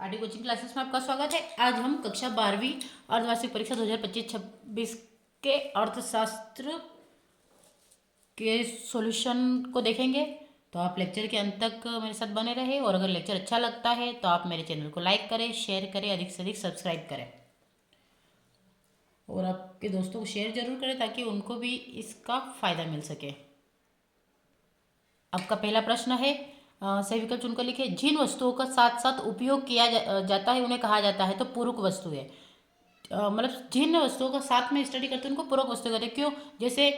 RD coaching classes में आपका स्वागत है। आज हम कक्षा 12वीं अर्धवार्षिक परीक्षा 2025-26 के अर्थशास्त्र के सॉल्यूशन को देखेंगे। तो आप लेक्चर के अंत तक मेरे साथ बने रहे और अगर लेक्चर अच्छा लगता है तो आप मेरे चैनल को लाइक करें, शेयर करें, अधिक से अधिक सब्सक्राइब करें और आपके दोस्तों को शेयर जरूर करें ताकि उनको भी इसका फ़ायदा मिल सके। आपका पहला प्रश्न है, सही विकल्प चुनकर लिखे। जिन वस्तुओं का साथ साथ उपयोग किया जाता है उन्हें कहा जाता है। तो पूरक वस्तुएं, मतलब जिन वस्तुओं का साथ में स्टडी करते हैं उनको पूरक वस्तु कहते हैं। क्यों? जैसे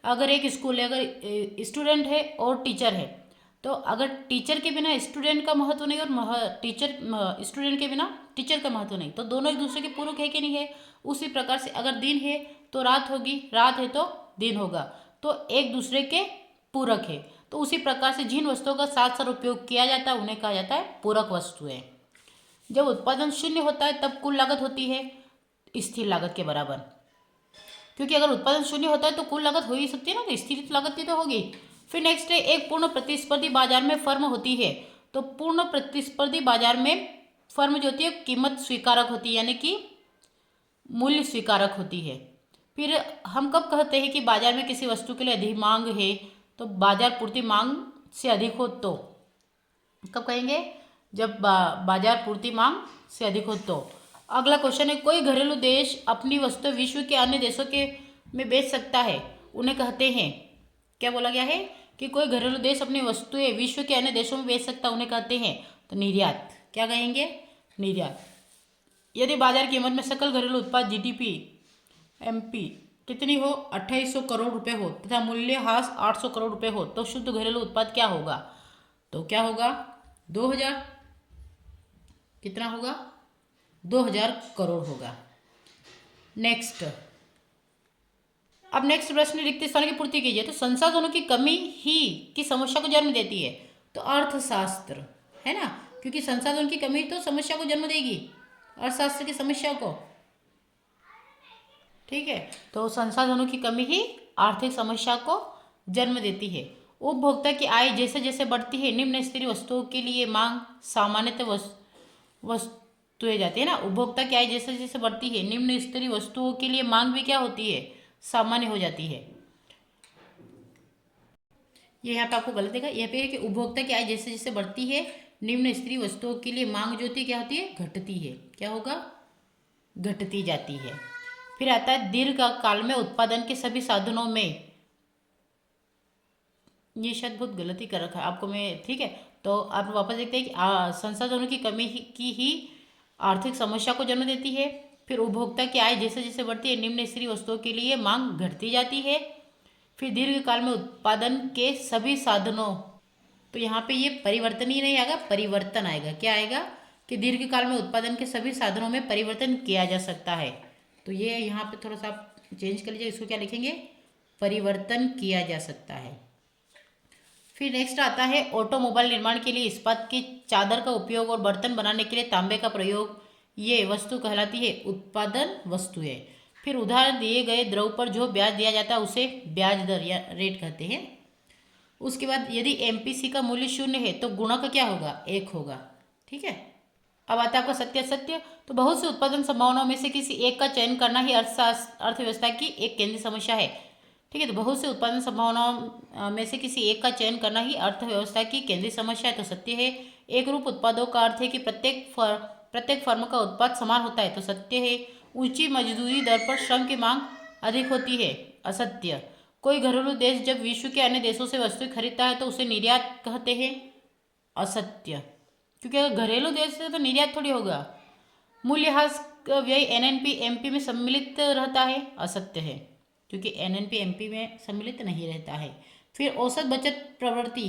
अगर एक स्कूल है, अगर स्टूडेंट है और टीचर है, तो अगर टीचर के बिना स्टूडेंट का महत्व नहीं और स्टूडेंट के बिना टीचर का महत्व नहीं, तो दोनों एक दूसरे के पूरक है कि नहीं है। उसी प्रकार से अगर दिन है तो रात होगी, रात है तो दिन होगा, तो एक दूसरे के पूरक है। तो उसी प्रकार से जिन वस्तुओं का साथ साथ उपयोग किया जाता है उन्हें कहा जाता है पूरक वस्तुएं। जब उत्पादन शून्य होता है तब कुल लागत होती है स्थिर लागत के बराबर, क्योंकि अगर उत्पादन शून्य होता है तो कुल लागत हो ही सकती है ना, तो स्थिर लागत की तो होगी। फिर नेक्स्ट है, एक पूर्ण प्रतिस्पर्धी बाजार में फर्म होती है। तो पूर्ण प्रतिस्पर्धी बाजार में फर्म जो होती है कीमत स्वीकारक होती है, यानी कि मूल्य स्वीकारक होती है। फिर हम कब कहते हैं कि बाजार में किसी वस्तु के लिए अधिक मांग है? तो बाजार पूर्ति मांग से अधिक हो तो कब कहेंगे? जब बाजार पूर्ति मांग से अधिक हो तो। अगला क्वेश्चन है, कोई घरेलू देश अपनी वस्तु विश्व के अन्य देशों के में बेच सकता है, उन्हें कहते हैं, क्या बोला गया है कि कोई घरेलू देश अपनी वस्तुएं विश्व के अन्य देशों में बेच सकता है, उन्हें कहते हैं तो निर्यात। क्या कहेंगे? निर्यात। यदि बाजार कीमत में सकल घरेलू उत्पाद जीडीपी एमपी कितनी हो? 2800 करोड़ रुपए हो तथा मूल्यह्रास 800 करोड़ रुपए हो, तो शुद्ध घरेलू उत्पाद क्या होगा? तो क्या होगा? 2000, कितना होगा? 2000 करोड़ होगा। नेक्स्ट, अब नेक्स्ट प्रश्न, रिक्त स्थान की पूर्ति कीजिए। तो संसाधनों की कमी ही की समस्या को जन्म देती है। तो अर्थशास्त्र है ना, क्योंकि संसाधनों की कमी तो समस्या को जन्म देगी, अर्थशास्त्र की समस्या को। ठीक है, तो संसाधनों की कमी ही आर्थिक समस्या को जन्म देती है। उपभोक्ता की आय जैसे जैसे बढ़ती है निम्न स्तरीय वस्तुओं के लिए मांग सामान्यतः वस्तुएं जाती है ना। उपभोक्ता की आय जैसे जैसे बढ़ती है निम्न स्तरीय वस्तुओं के लिए मांग भी क्या होती है? सामान्य हो जाती है। ये यहाँ पे आपको गलत देगा, यहाँ पे है कि उपभोक्ता की आय जैसे जैसे बढ़ती है निम्न स्तरीय वस्तुओं के लिए मांग जो होती है क्या होती है? घटती है। क्या होगा? घटती जाती है। फिर आता है दीर्घ काल में उत्पादन के सभी साधनों में, ये शायद बहुत गलती कर रखा है आपको मैं, ठीक है। तो आप वापस देखते हैं कि संसाधनों की कमी की ही आर्थिक समस्या को जन्म देती है। फिर उपभोक्ता की आय जैसे जैसे बढ़ती है निम्न स्तरीय वस्तुओं के लिए मांग घटती जाती है। फिर दीर्घ काल में उत्पादन के सभी साधनों, तो यहाँ पे ये परिवर्तन ही नहीं आएगा, परिवर्तन आएगा। क्या आएगा? कि दीर्घ काल में उत्पादन के सभी साधनों में परिवर्तन किया जा सकता है। तो ये यहाँ पे थोड़ा सा आप चेंज कर लीजिए, इसको क्या लिखेंगे? परिवर्तन किया जा सकता है। फिर नेक्स्ट आता है, ऑटोमोबाइल निर्माण के लिए इस्पात की चादर का उपयोग और बर्तन बनाने के लिए तांबे का प्रयोग, ये वस्तु कहलाती है उत्पादन वस्तुएं। फिर उधार दिए गए द्रव्य पर जो ब्याज दिया जाता है उसे ब्याज दर या रेट कहते हैं। उसके बाद यदि एमपीसी का मूल्य 0 है तो गुणक क्या होगा? 1 होगा। ठीक है, अब आता है आपका सत्य असत्य। तो बहुत सी उत्पादन संभावनाओं में से किसी एक का चयन करना ही अर्थव्यवस्था की एक केंद्रीय समस्या है। ठीक है, तो बहुत से उत्पादन संभावनाओं में से किसी एक का चयन करना ही अर्थव्यवस्था की केंद्रीय समस्या है। तो सत्य है। एक रूप उत्पादों का अर्थ है कि प्रत्येक फर्म का उत्पाद समान होता है। तो सत्य है। ऊंची मजदूरी दर पर श्रम की मांग अधिक होती है। असत्य। कोई घरेलू देश जब विश्व के अन्य देशों से वस्तुएं खरीदता है तो उसे निर्यात कहते हैं। असत्य, क्योंकि अगर घरेलू देश से तो निर्यात थोड़ी होगा। मूल्यह्रास व्यय एनएनपी एमपी में सम्मिलित रहता है। असत्य है, क्योंकि एनएनपी एमपी में सम्मिलित नहीं रहता है। फिर औसत बचत प्रवृत्ति,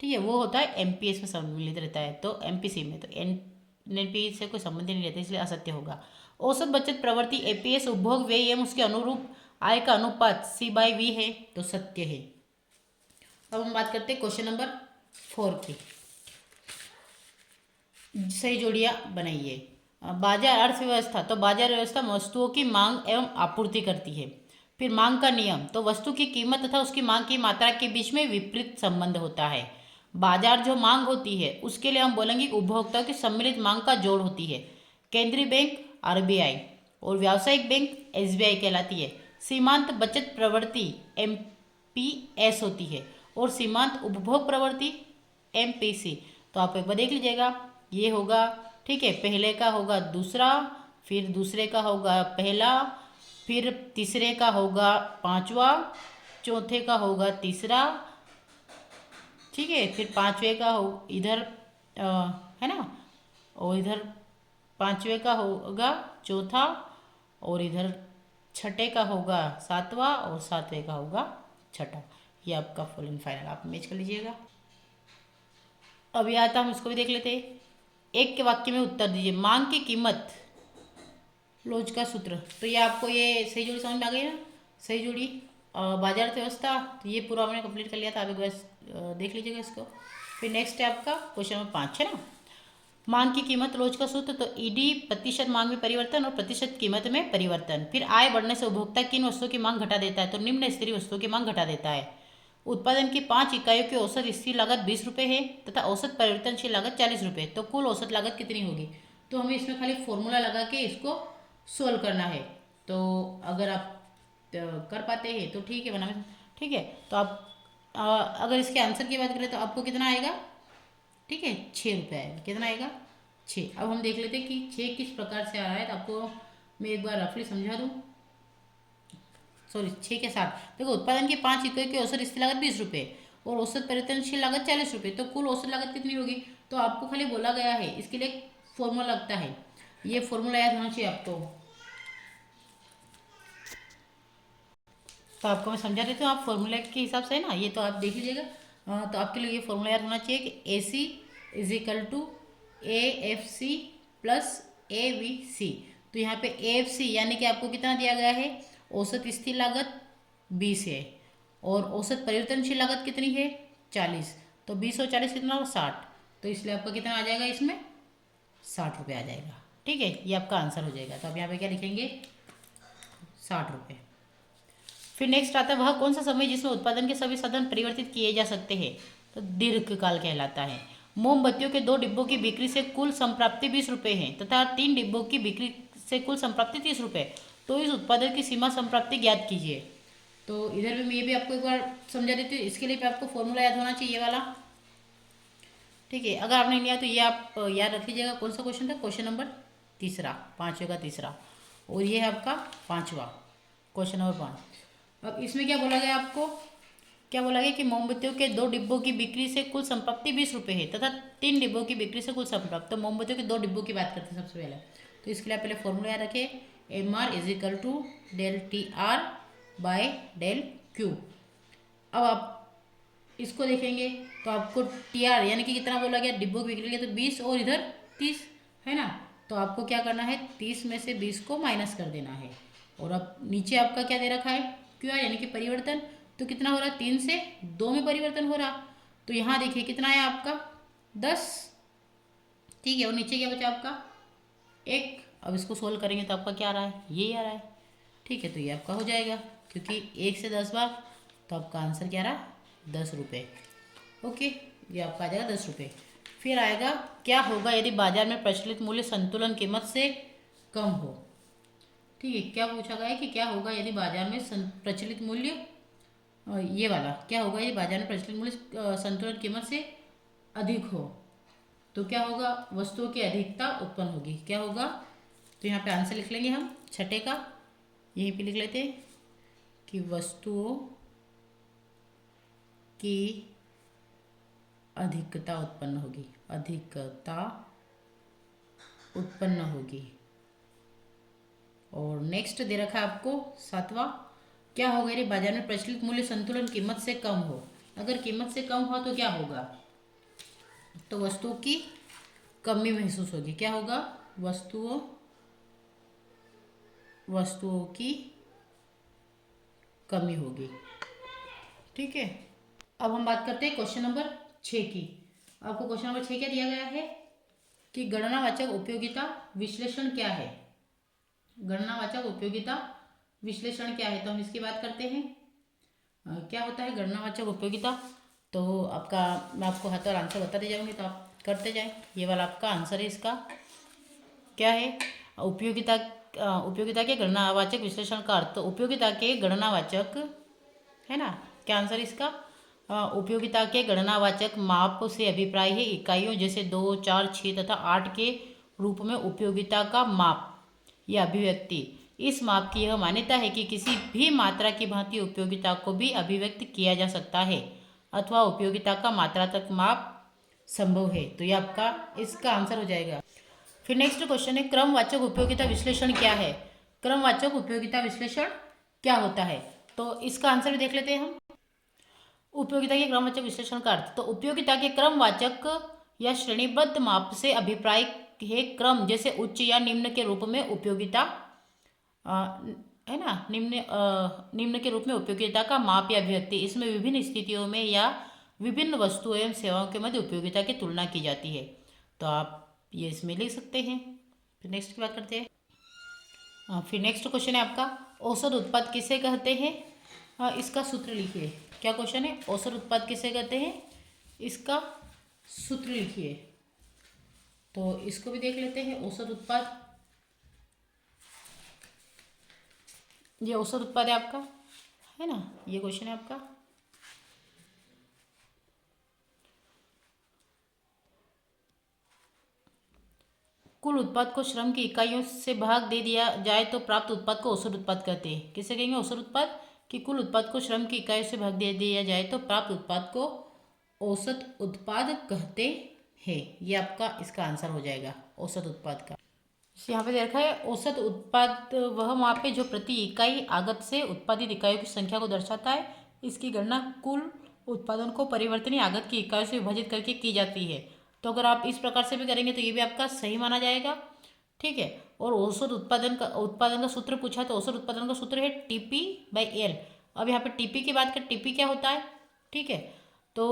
ठीक है, वो होता है एमपीएस में सम्मिलित रहता है, तो एमपीसी में, तो एनएनपी से कोई संबंध नहीं रहता, इसलिए असत्य होगा। औसत बचत प्रवृत्ति एपीएस उपभोग व्यय एवं उसके अनुरूप आय का अनुपात C/V है। तो सत्य है। अब हम बात करते हैं क्वेश्चन नंबर 4 की। सही जोड़ियाँ बनाइए। बाजार अर्थव्यवस्था, तो बाजार व्यवस्था वस्तुओं की मांग एवं आपूर्ति करती है। फिर मांग का नियम, तो वस्तु की कीमत तथा उसकी मांग की मात्रा के बीच में विपरीत संबंध होता है। बाजार जो मांग होती है उसके लिए हम बोलेंगे उपभोक्ताओं की सम्मिलित मांग का जोड़ होती है। केंद्रीय बैंक आरबीआई और व्यावसायिक बैंक एसबीआई कहलाती है। सीमांत बचत प्रवृत्ति एमपीएस होती है और सीमांत उपभोग प्रवृत्ति एमपीसी। तो आप एक बार देख लीजिएगा, ये होगा, ठीक है, पहले का होगा दूसरा, फिर दूसरे का होगा पहला, फिर तीसरे का होगा पांचवा, चौथे का होगा तीसरा, ठीक है, फिर पांचवे का हो इधर है ना, और इधर पांचवे का होगा चौथा, और इधर छठे का होगा सातवां, और सातवें का होगा छठा। ये आपका फुल एंड फाइनल आप मैच कर लीजिएगा। अब यह आता हम इसको भी देख लेते हैं। एक के वाक्य में उत्तर दीजिए। मांग की कीमत लोच का सूत्र। तो ये आपको ये सही जोड़ी समझ में आ गई ना, सही जोड़ी बाजार अर्थव्यवस्था। तो ये पूरा हमने कंप्लीट कर लिया था, आप एक बार देख लीजिएगा इसको। फिर नेक्स्ट है आपका क्वेश्चन नंबर 5 है ना, मांग की कीमत लोच का सूत्र। तो ईडी प्रतिशत मांग में परिवर्तन और प्रतिशत कीमत में परिवर्तन। फिर आय बढ़ने से उपभोक्ता किन वस्तुओं की मांग घटा देता है, तो निम्न स्तरीय वस्तुओं की मांग घटा देता है। उत्पादन की 5 इकाइयों की औसत स्थिर लागत 20 रुपये है तथा औसत परिवर्तनशील लागत 40 रुपये। तो कुल औसत लागत कितनी होगी। तो हमें इसमें खाली फॉर्मूला लगा के इसको सोल्व करना है। तो अगर आप कर पाते हैं तो ठीक है, बना ठीक है। तो आप अगर इसके आंसर की बात करें तो आपको कितना आएगा, ठीक है, 6 रुपये आएगा। कितना आएगा, 6। अब हम देख लेते हैं कि 6 किस प्रकार से आ रहा है। तो आपको मैं एक बार रफली समझा दूँ, सॉरी 6 के साथ देखो, उत्पादन की 5 इकाई की औसत स्थिर लागत 20 रुपये और औसत परिवर्तनशील लागत 40 रुपये। तो कुल औसत लागत कितनी होगी। तो आपको खाली बोला गया है, इसके लिए फॉर्मूला लगता है। ये फॉर्मूला याद होना चाहिए आपको। तो आपको मैं समझा देती हूँ, आप फॉर्मूले के हिसाब से ना, ये तो आप देख लीजिएगा। तो आपके लिए ये फॉर्मूला याद होना चाहिए कि A C is equal to A F C plus A V C. तो यहाँ पे ए एफ सी यानी कि आपको कितना दिया गया है, औसत स्थिर लागत 20 है और औसत परिवर्तनशील लागत कितनी है 40। तो 20 और 40 कितना हो 60। तो इसलिए आपका कितना आ जाएगा, इसमें 60 रुपये आ जाएगा। ठीक है, ये आपका आंसर हो जाएगा। तो आप यहाँ पे क्या लिखेंगे, 60 रुपये। फिर नेक्स्ट आता है वह कौन सा समय जिसमें उत्पादन के सभी साधन परिवर्तित किए जा सकते हैं। तो दीर्घकाल कहलाता है। मोमबत्तियों के 2 डिब्बों की बिक्री से कुल संप्राप्ति 20 रुपये है तथा 3 डिब्बों की बिक्री से कुल संप्राप्ति 30 रुपये। तो इस उत्पादन की सीमा संप्राप्ति ज्ञात कीजिए। तो इधर भी मैं ये भी आपको एक बार समझा देती हूँ। इसके लिए भी आपको फॉर्मूला याद होना चाहिए, ये वाला। ठीक है, अगर आपने लिया तो ये आप याद रख लीजिएगा। कौन सा क्वेश्चन था, क्वेश्चन नंबर 3, 5वें का 3, और ये है आपका 5वां, क्वेश्चन नंबर 5। अब इसमें क्या बोला गया आपको, क्या बोला गया कि मोमबत्तियों के 2 डिब्बों की बिक्री से कुल संपत्ति 20 रुपये है तथा 3 डिब्बों की बिक्री से कुल संपत्ति। तो मोमबत्तियों के 2 डिब्बों की बात करते हैं सबसे पहले। तो इसके लिए पहले फॉर्मूला याद रखें, M R is equal to del T R by del Q. अब आप इसको देखेंगे तो आपको टी आर यानी कि कितना बोला गया, डिब्बों की बिक्री के तो 20 और इधर 30 है ना। तो आपको क्या करना है, 30 में से 20 को माइनस कर देना है। और अब नीचे आपका क्या दे रखा है, क्यू आर यानी कि परिवर्तन। तो कितना हो रहा है, 3 से 2 में परिवर्तन हो रहा। तो यहाँ देखिए कितना है आपका 10, ठीक है, और नीचे क्या बचा आपका 1। अब इसको सोल्व करेंगे तो आपका क्या आ रहा है, ये आ रहा है। ठीक है, तो ये आपका हो जाएगा क्योंकि 1 से 10 बार, तो आपका आंसर क्या रहा, 10 रुपये। ओके, ये आपका आ जाएगा 10 रुपये। फिर आएगा क्या होगा यदि बाजार में प्रचलित मूल्य संतुलन कीमत से कम हो। ठीक है, क्या पूछा गया है कि क्या होगा यदि बाजार में प्रचलित मूल्य, ये वाला क्या होगा यदि बाजार में प्रचलित मूल्य संतुलन कीमत से अधिक हो। तो क्या होगा, वस्तुओं की अधिकता उत्पन्न होगी। क्या होगा, तो यहाँ पे आंसर लिख लेंगे हम छठे का, यहीं पे लिख लेते हैं कि वस्तुओं की अधिकता उत्पन्न होगी, अधिकता उत्पन्न होगी। और नेक्स्ट दे रखा है आपको 7वां, क्या होगा यदि बाजार में प्रचलित मूल्य संतुलन कीमत से कम हो। अगर कीमत से कम हो तो क्या होगा, तो वस्तुओं की कमी महसूस होगी। क्या होगा, वस्तुओं की कमी होगी। ठीक है, अब हम बात करते हैं क्वेश्चन नंबर 6 की। आपको क्वेश्चन नंबर 6 क्या दिया गया है कि गणनावाचक उपयोगिता विश्लेषण क्या है। गणनावाचक उपयोगिता विश्लेषण क्या है, तो हम इसकी बात करते हैं। क्या होता है गणनावाचक उपयोगिता। तो आपका मैं आपको हर बार आंसर बताते जाऊँगी तो आप करते जाएं। ये वाला आपका आंसर है इसका। क्या है? उपयोगिता। उपयोगिता के गणनावाचक विश्लेषण का अर्थ। तो उपयोगिता के गणनावाचक है ना, क्या आंसर इसका? उपयोगिता के गणनावाचक माप से अभिप्राय है इकाइयों जैसे 2, 4, 6 तथा 8 के रूप में उपयोगिता का माप या अभिव्यक्ति। इस माप की यह मान्यता है कि किसी भी मात्रा की भांति उपयोगिता को भी अभिव्यक्त किया जा सकता है अथवा उपयोगिता का मात्रात्मक माप संभव है। तो ये आपका इसका आंसर हो जाएगा। फिर नेक्स्ट क्वेश्चन है, क्रमवाचक उपयोगिता विश्लेषण क्या है? क्रमवाचक उपयोगिता विश्लेषण क्या होता है? तो इसका आंसर भी देख लेते हैं हम। उपयोगिता के क्रमवाचक विश्लेषण का अर्थ। तो उपयोगिता के क्रमवाचक या श्रेणीबद्ध माप से अभिप्राय है क्रम जैसे उच्च या निम्न के रूप में उपयोगिता है ना, निम्न के रूप में उपयोगिता का माप या अभिव्यक्ति। इसमें विभिन्न स्थितियों में या विभिन्न वस्तुओं एवं सेवाओं के मध्य उपयोगिता की तुलना की जाती है। तो आप ये इसमें लिख सकते हैं। फिर नेक्स्ट की बात करते हैं। फिर नेक्स्ट क्वेश्चन है आपका, औसत उत्पाद किसे कहते हैं? इसका सूत्र लिखिए। क्या क्वेश्चन है? औसत उत्पाद किसे कहते हैं? इसका सूत्र लिखिए। तो इसको भी देख लेते हैं। औसत उत्पाद, ये औसत उत्पाद है आपका, है ना, ये क्वेश्चन है आपका। कुल उत्पाद को श्रम की इकाइयों से भाग दे दिया जाए तो प्राप्त उत्पाद को औसत उत्पाद कहते हैं। किसे कहेंगे औसत उत्पाद? कि कुल उत्पाद को श्रम की इकाइयों से भाग दे दिया जाए तो प्राप्त उत्पाद को औसत उत्पाद कहते हैं। ये आपका इसका आंसर हो जाएगा औसत उत्पाद का। यहाँ पे देखा है, औसत उत्पाद वह माप है जो प्रति इकाई आगत से उत्पादित इकाइयों की संख्या को दर्शाता है। इसकी गणना कुल उत्पादन को परिवर्तनीय आगत की इकाइयों से विभाजित करके की जाती है। तो अगर आप इस प्रकार से भी करेंगे तो ये भी आपका सही माना जाएगा। ठीक है। और औसत उत्पादन का सूत्र पूछा तो औसत उत्पादन का सूत्र है TP/L। अब यहाँ पे टीपी की बात करें, टीपी क्या होता है? ठीक है। तो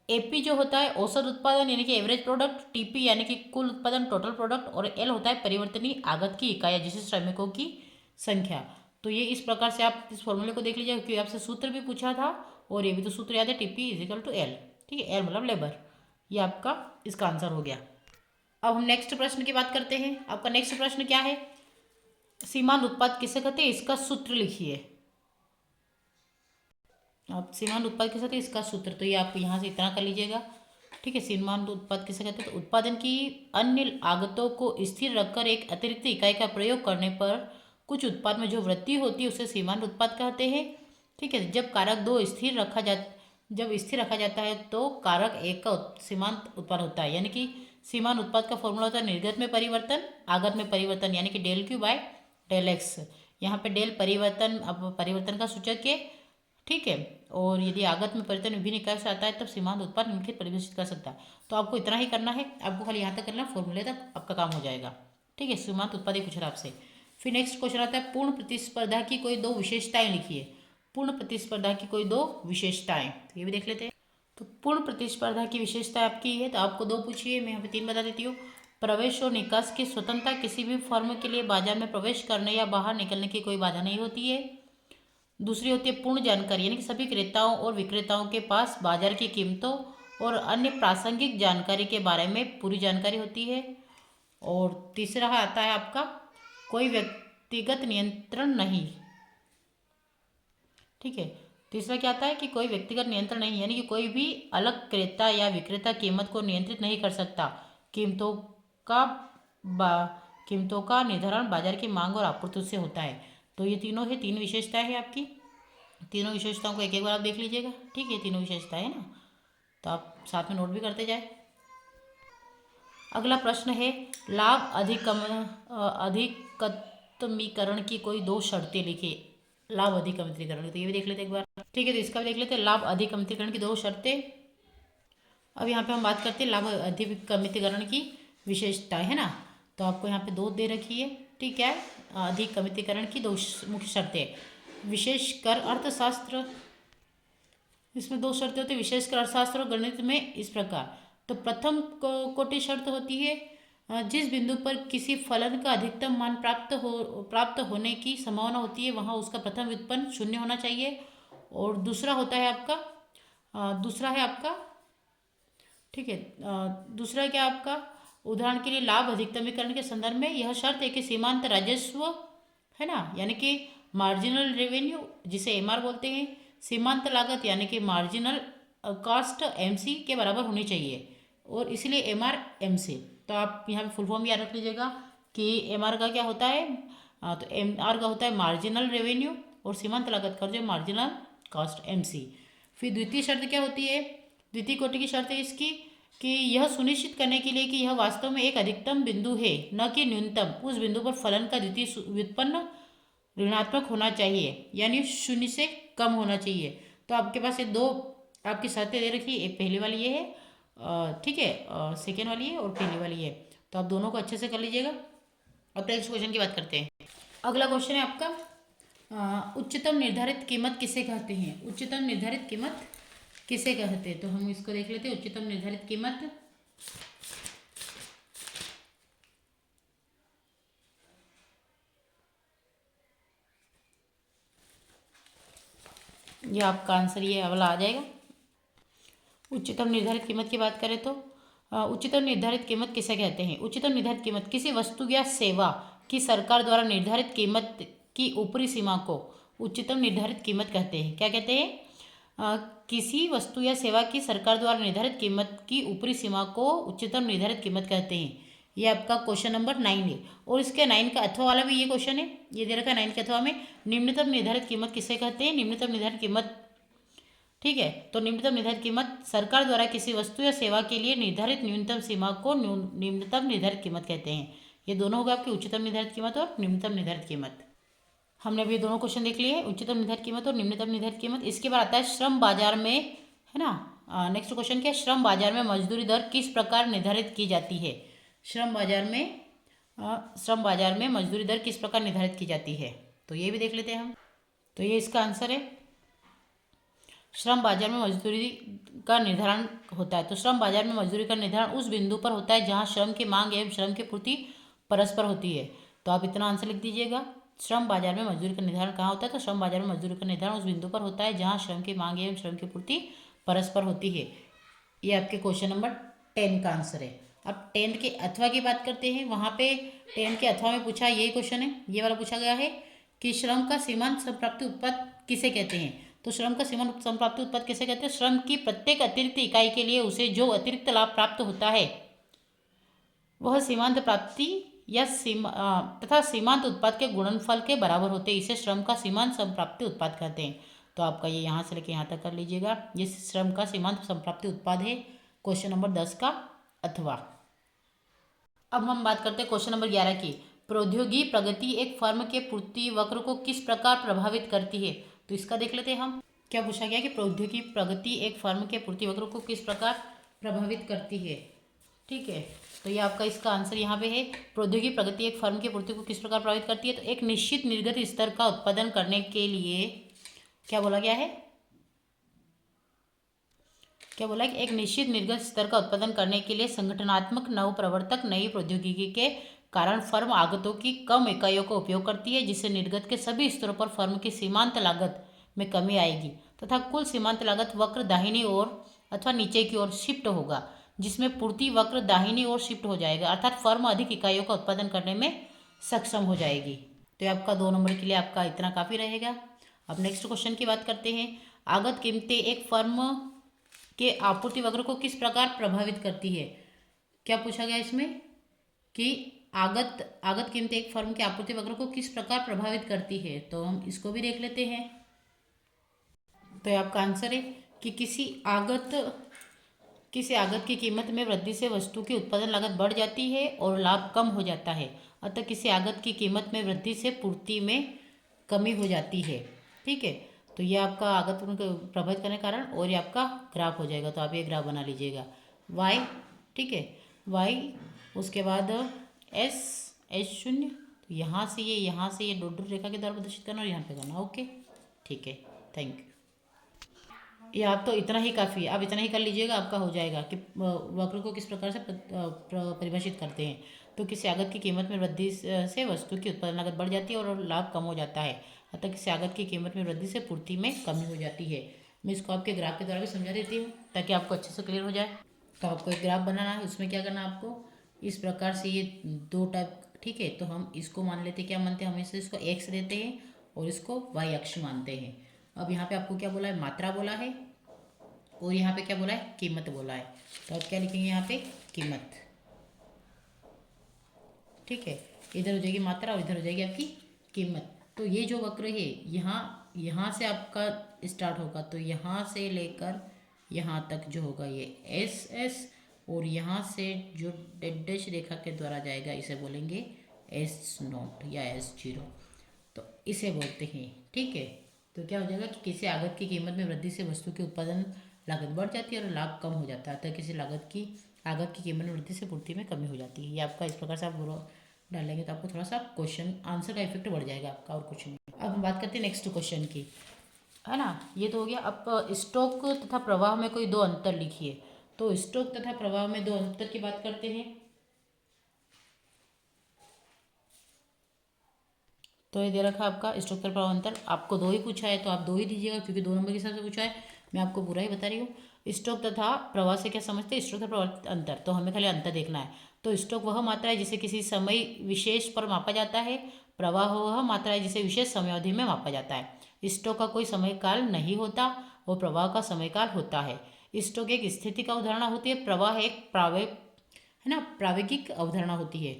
AP जो होता है औसत उत्पादन यानी कि एवरेज प्रोडक्ट, TP यानी कि कुल उत्पादन टोटल प्रोडक्ट, और L होता है परिवर्तनीय आगत की इकाई जिसे श्रमिकों की संख्या। तो ये इस प्रकार से आप इस फॉर्मूले को देख लीजिए क्योंकि आपसे सूत्र भी पूछा था और ये भी तो सूत्र याद है, TP=L। ठीक है, L मतलब लेबर। ये आपका इसका आंसर हो गया। अब हम नेक्स्ट प्रश्न की बात करते हैं। आपका नेक्स्ट प्रश्न क्या है? सीमांत उत्पाद किसे कहते हैं? इसका सूत्र लिखिए। आप सीमांत उत्पाद किसे कहते हैं? इसका सूत्र। तो ये आप यहाँ से इतना कर लीजिएगा। ठीक है। सीमांत उत्पाद किसे कहते हैं? तो उत्पादन की अन्य आगतों को स्थिर रखकर एक अतिरिक्त इकाई का प्रयोग करने पर कुछ उत्पाद में जो वृद्धि होती है उसे सीमांत उत्पाद कहते हैं। ठीक है। जब कारक 2 जब स्थिर रखा जाता है तो कारक 1 का सीमांत उत्पाद होता है। यानी कि सीमांत उत्पाद का फॉर्मूला होता है निर्गत में परिवर्तन, आगत में परिवर्तन, यानी कि ΔQ/ΔX। यहाँ पे डेल परिवर्तन, अब परिवर्तन का सूचक है। ठीक है। और यदि आगत में परिवर्तन विभिन्न इकाई से आता है तब सीमांत उत्पाद निम्नलिखित परिभाषित कर सकता है। तो आपको इतना ही करना है, आपको खाली यहाँ तक करना है, फॉर्मूले तक आपका काम हो जाएगा। ठीक है। सीमांत उत्पाद ही पूछ रहा आपसे। फिर नेक्स्ट क्वेश्चन आता है, पूर्ण प्रतिस्पर्धा की कोई 2 विशेषताएं लिखिए। पूर्ण प्रतिस्पर्धा की कोई 2 विशेषताएं, तो ये भी देख लेते हैं। तो पूर्ण प्रतिस्पर्धा की विशेषता आपकी है तो आपको 2 पूछिए, मैं यहाँ पे 3 बता देती हूँ। प्रवेश और निकास की स्वतंत्रता, किसी भी फर्म के लिए बाजार में प्रवेश करने या बाहर निकलने की कोई बाधा नहीं होती है। दूसरी होती है पूर्ण जानकारी, यानी कि सभी क्रेताओं और विक्रेताओं के पास बाजार की कीमतों और अन्य प्रासंगिक जानकारी के बारे में पूरी जानकारी होती है। और तीसरा आता है आपका कोई व्यक्तिगत नियंत्रण नहीं। ठीक है। तीसरा क्या आता है कि कोई व्यक्तिगत नियंत्रण नहीं, यानी कि कोई भी अलग क्रेता या विक्रेता कीमत को नियंत्रित नहीं कर सकता। कीमतों का कीमतों का निर्धारण बाजार की मांग और आपूर्ति से होता है। तो ये तीनों है, 3 विशेषताएं हैं आपकी। तीनों विशेषताओं को एक एक बार आप देख लीजिएगा। ठीक है, तीनों विशेषताएं है ना, तो आप साथ में नोट भी करते जाए। अगला प्रश्न है, लाभ अधिकतमीकरण की कोई 2 शर्तें लिखिए। लाभ अधिकतमीकरण, तो ये भी देख लेते एक बार। ठीक है, तो इसका भी देख लेते हैं। लाभ अधिकतमीकरण की 2 शर्तें। अब यहाँ पे हम बात करते हैं लाभ अधिकतमीकरण की विशेषताएं, है ना। तो आपको यहाँ पे 2 दे रखी है। ठीक है, अधिकतमीकरण की 2 मुख्य शर्तें। विशेषकर अर्थशास्त्र, इसमें 2 शर्तें होती है, विशेषकर अर्थशास्त्र और गणित में इस प्रकार। तो प्रथम कोटि शर्त होती है, जिस बिंदु पर किसी फलन का अधिकतम मान प्राप्त होने की संभावना होती है वहाँ उसका प्रथम व्युत्पन्न 0 होना चाहिए। और दूसरा होता है आपका दूसरा है आपका, ठीक है, दूसरा क्या आपका, उदाहरण के लिए लाभ अधिकतमीकरण के संदर्भ में यह शर्त है कि सीमांत राजस्व है ना, यानी कि मार्जिनल रेवेन्यू जिसे एमआर बोलते हैं, सीमांत लागत यानी कि मार्जिनल कॉस्ट एमसी के बराबर होनी चाहिए, और इसलिए एमआर एमसी। तो आप यहाँ पे फुल फॉर्म याद रख लीजिएगा कि एमआर का क्या होता है, तो एमआर का होता है मार्जिनल रेवेन्यू, और सीमांत लागत का जो मार्जिनल कॉस्ट एमसी। फिर द्वितीय शर्त क्या होती है, द्वितीय कोटि की शर्त है इसकी कि यह सुनिश्चित करने के लिए कि यह वास्तव में एक अधिकतम बिंदु है न कि न्यूनतम, उस बिंदु पर फलन का द्वितीय व्युत्पन्न ऋणात्मक होना चाहिए, यानी शून्य से कम होना चाहिए। तो आपके पास ये दो आपकी शर्तें दे रखी है, एक पहली वाली ये है, ठीक है, सेकेंड वाली है और पहली वाली है। तो आप दोनों को अच्छे से कर लीजिएगा। अब नेक्स्ट क्वेश्चन की बात करते हैं। अगला क्वेश्चन है आपका, उच्चतम निर्धारित कीमत किसे कहते हैं, उच्चतम निर्धारित कीमत किसे कहते हैं, तो हम इसको देख लेते हैं। उच्चतम निर्धारित कीमत ये आपका आंसर ये वाला आ जाएगा। उच्चतम निर्धारित कीमत की बात करें तो उच्चतम निर्धारित कीमत किसे कहते हैं, उच्चतम निर्धारित कीमत किसी वस्तु या सेवा की सरकार द्वारा निर्धारित कीमत की ऊपरी सीमा को उच्चतम निर्धारित कीमत कहते हैं। क्या कहते हैं, किसी वस्तु या सेवा की सरकार द्वारा निर्धारित कीमत की ऊपरी सीमा को उच्चतम निर्धारित कीमत कहते हैं। ये आपका क्वेश्चन नंबर 9 है, और इसके 9 का अथवा वाला भी ये क्वेश्चन है, ये दे रखा है 9 के अथवा में, निम्नतम निर्धारित कीमत किसे कहते हैं, निम्नतम निर्धारित कीमत, ठीक है। तो निम्नतम निर्धारित कीमत सरकार द्वारा किसी वस्तु या सेवा के लिए निर्धारित न्यूनतम सीमा को निम्नतम निर्धारित कीमत कहते हैं। ये दोनों होगा आपकी उच्चतम निर्धारित कीमत और निम्नतम निर्धारित कीमत। हमने अभी दोनों क्वेश्चन देख लिए, उच्चतम निर्धारित कीमत और निम्नतम निर्धारित कीमत। इसके बाद आता है श्रम बाजार में, है ना। नेक्स्ट क्वेश्चन क्या है, श्रम बाजार में मजदूरी दर किस प्रकार निर्धारित की जाती है, श्रम बाजार में मजदूरी दर किस प्रकार निर्धारित की जाती है, तो ये भी देख लेते हैं हम। तो ये इसका आंसर है, श्रम बाजार में मजदूरी का निर्धारण होता है। तो श्रम बाजार में मजदूरी का निर्धारण उस बिंदु पर होता है जहां श्रम की मांग एवं श्रम की पूर्ति परस्पर होती है। तो आप इतना आंसर लिख दीजिएगा, श्रम बाजार में मजदूरी का निर्धारण कहाँ होता है, तो श्रम बाजार में मजदूरी का निर्धारण उस बिंदु पर होता है जहां श्रम की मांग एवं श्रम की पूर्ति परस्पर होती है। ये आपके क्वेश्चन नंबर 10 का आंसर है। अब 10 के अथवा की बात करते हैं। वहाँ पे 10 के अथवा में पूछा, यही क्वेश्चन है, ये वाला पूछा गया है कि श्रम का सीमांत संप्राप्ति उत्पाद किसे कहते हैं। तो श्रम का सीमांत संप्राप्ति उत्पाद किसे कहते हैं, श्रम की प्रत्येक अतिरिक्त इकाई के लिए उसे जो अतिरिक्त लाभ प्राप्त होता है वह सीमांत प्राप्ति या तथा सीमांत उत्पाद के गुणनफल के बराबर होते हैं। इसे श्रम का सीमांत संप्राप्ति उत्पाद कहते हैं। तो आपका ये यहाँ से लेके यहाँ तक कर लीजिएगा, ये श्रम का सीमांत संप्राप्ति उत्पाद है, क्वेश्चन नंबर 10 का अथवा। अब हम बात करते हैं क्वेश्चन नंबर 11 की, प्रौद्योगिकी प्रगति एक फर्म के पूर्ति वक्र को किस प्रकार प्रभावित करती है। तो इसका देख लेते हैं हम, क्या पूछा गया कि प्रौद्योगिकी प्रगति एक फर्म के पूर्ति वक्र को किस प्रकार प्रभावित करती है, ठीक है। तो ये आपका इसका आंसर यहाँ पे है, प्रौद्योगिकी प्रगति एक फर्म की पूर्ति को किस प्रकार प्रभावित करती है। तो एक निश्चित निर्गत स्तर का उत्पादन करने के लिए क्या बोला गया है, क्या बोला कि एक निश्चित निर्गत स्तर का उत्पादन करने के लिए संगठनात्मक नवप्रवर्तक नई प्रौद्योगिकी के कारण फर्म आगतों की कम इकाइयों का उपयोग करती है, जिससे निर्गत के सभी स्तरों पर फर्म की सीमांत लागत में कमी आएगी तथा कुल सीमांत लागत वक्र दाहिनी ओर अथवा नीचे की ओर शिफ्ट होगा, जिसमें पूर्ति वक्र दाहिनी ओर शिफ्ट हो जाएगा, अर्थात फर्म अधिक इकाइयों का उत्पादन करने में सक्षम हो जाएगी। तो ये आपका 2 नंबर के लिए आपका इतना काफ़ी रहेगा। अब नेक्स्ट क्वेश्चन की बात करते हैं, आगत कीमतें एक फर्म के आपूर्ति वक्र को किस प्रकार प्रभावित करती है। क्या पूछा गया इसमें कि आगत कीमतें एक फर्म के आपूर्ति वक्र को किस प्रकार प्रभावित करती है। तो हम इसको भी देख लेते हैं। तो आपका आंसर है कि किसी आगत की कीमत में वृद्धि से वस्तु की उत्पादन लागत बढ़ जाती है और लाभ कम हो जाता है, अतः किसी आगत की कीमत में वृद्धि से पूर्ति में कमी हो जाती है, ठीक है। तो ये आपका आगत प्रभावित करने के कारण, और ये आपका ग्राफ हो जाएगा। तो आप ये ग्राफ बना लीजिएगा, y, ठीक है, y, उसके बाद S0, तो यहाँ से ये डॉट डॉट रेखा के द्वारा प्रदर्शित करना और यहाँ पे करना, ओके, ठीक है, थैंक यू। ये आप तो इतना ही काफ़ी है, आप इतना ही कर लीजिएगा, आपका हो जाएगा कि वक्र को किस प्रकार से परिभाषित करते हैं। तो किसी आगत की कीमत में वृद्धि से वस्तु की उत्पादन लागत बढ़ जाती है और लाभ कम हो जाता है, अतः किसी आगत की कीमत में वृद्धि से पूर्ति में कमी हो जाती है। मैं इसको आपके ग्राफ के द्वारा भी समझा देती हूँ ताकि आपको अच्छे से क्लियर हो जाए। तो आपको एक ग्राफ बनाना है, उसमें क्या करना है आपको, इस प्रकार से ये दो टाइप, ठीक है। तो हम इसको मान लेते हैं, क्या मानते हैं, हम इसे इसको एक्स देते हैं और इसको वाई अक्ष मानते हैं। अब यहाँ पे आपको क्या बोला है, मात्रा बोला है, और यहाँ पे क्या बोला है, कीमत बोला है। तो आप क्या लिखेंगे यहाँ पे, कीमत, ठीक है। इधर हो जाएगी मात्रा और इधर हो जाएगी आपकी कीमत। तो ये जो वक्र है यहाँ यहाँ से आपका स्टार्ट होगा, तो यहाँ से लेकर यहाँ तक जो होगा ये एस एस, और यहाँ से जो डैश रेखा के द्वारा जाएगा इसे बोलेंगे एस नॉट या एस जीरो, तो इसे बोलते हैं, ठीक है। तो क्या हो जाएगा कि किसी लागत की कीमत में वृद्धि से वस्तु की उत्पादन लागत बढ़ जाती है और लाभ कम हो जाता है, तो किसी लागत की कीमत में वृद्धि से पूर्ति में कमी हो जाती है। ये आपका इस प्रकार से आप डालेंगे तो आपको थोड़ा सा क्वेश्चन आंसर का इफेक्ट बढ़ जाएगा आपका, और कुछ नहीं। अब हम बात करते हैं नेक्स्ट क्वेश्चन की, है ना। ये तो हो गया। अब स्टॉक तथा प्रवाह में कोई दो अंतर लिखिए। तो स्टॉक तथा प्रवाह में दो अंतर की बात करते हैं। तो ये दे रखा है आपका स्टॉक तथा प्रवाह अंतर, आपको दो ही पूछा है तो आप दो ही दीजिएगा, क्योंकि दो नंबर के हिसाब से पूछा है। मैं आपको पूरा ही बता रही हूँ। स्टॉक तथा प्रवाह से क्या समझते हैं, स्टॉक तथा प्रवाह अंतर, तो हमें खाली अंतर देखना है। तो स्टॉक वह मात्रा है जिसे किसी समय विशेष पर मापा जाता है, प्रवाह वह मात्रा है जिसे विशेष समयावधि में मापा जाता है। स्टॉक का कोई समय काल नहीं होता और प्रवाह का समय काल होता है। स्टॉक एक स्थिति का अवधारणा होती है, प्रवाह एक है ना, प्रावेगिक अवधारणा होती है।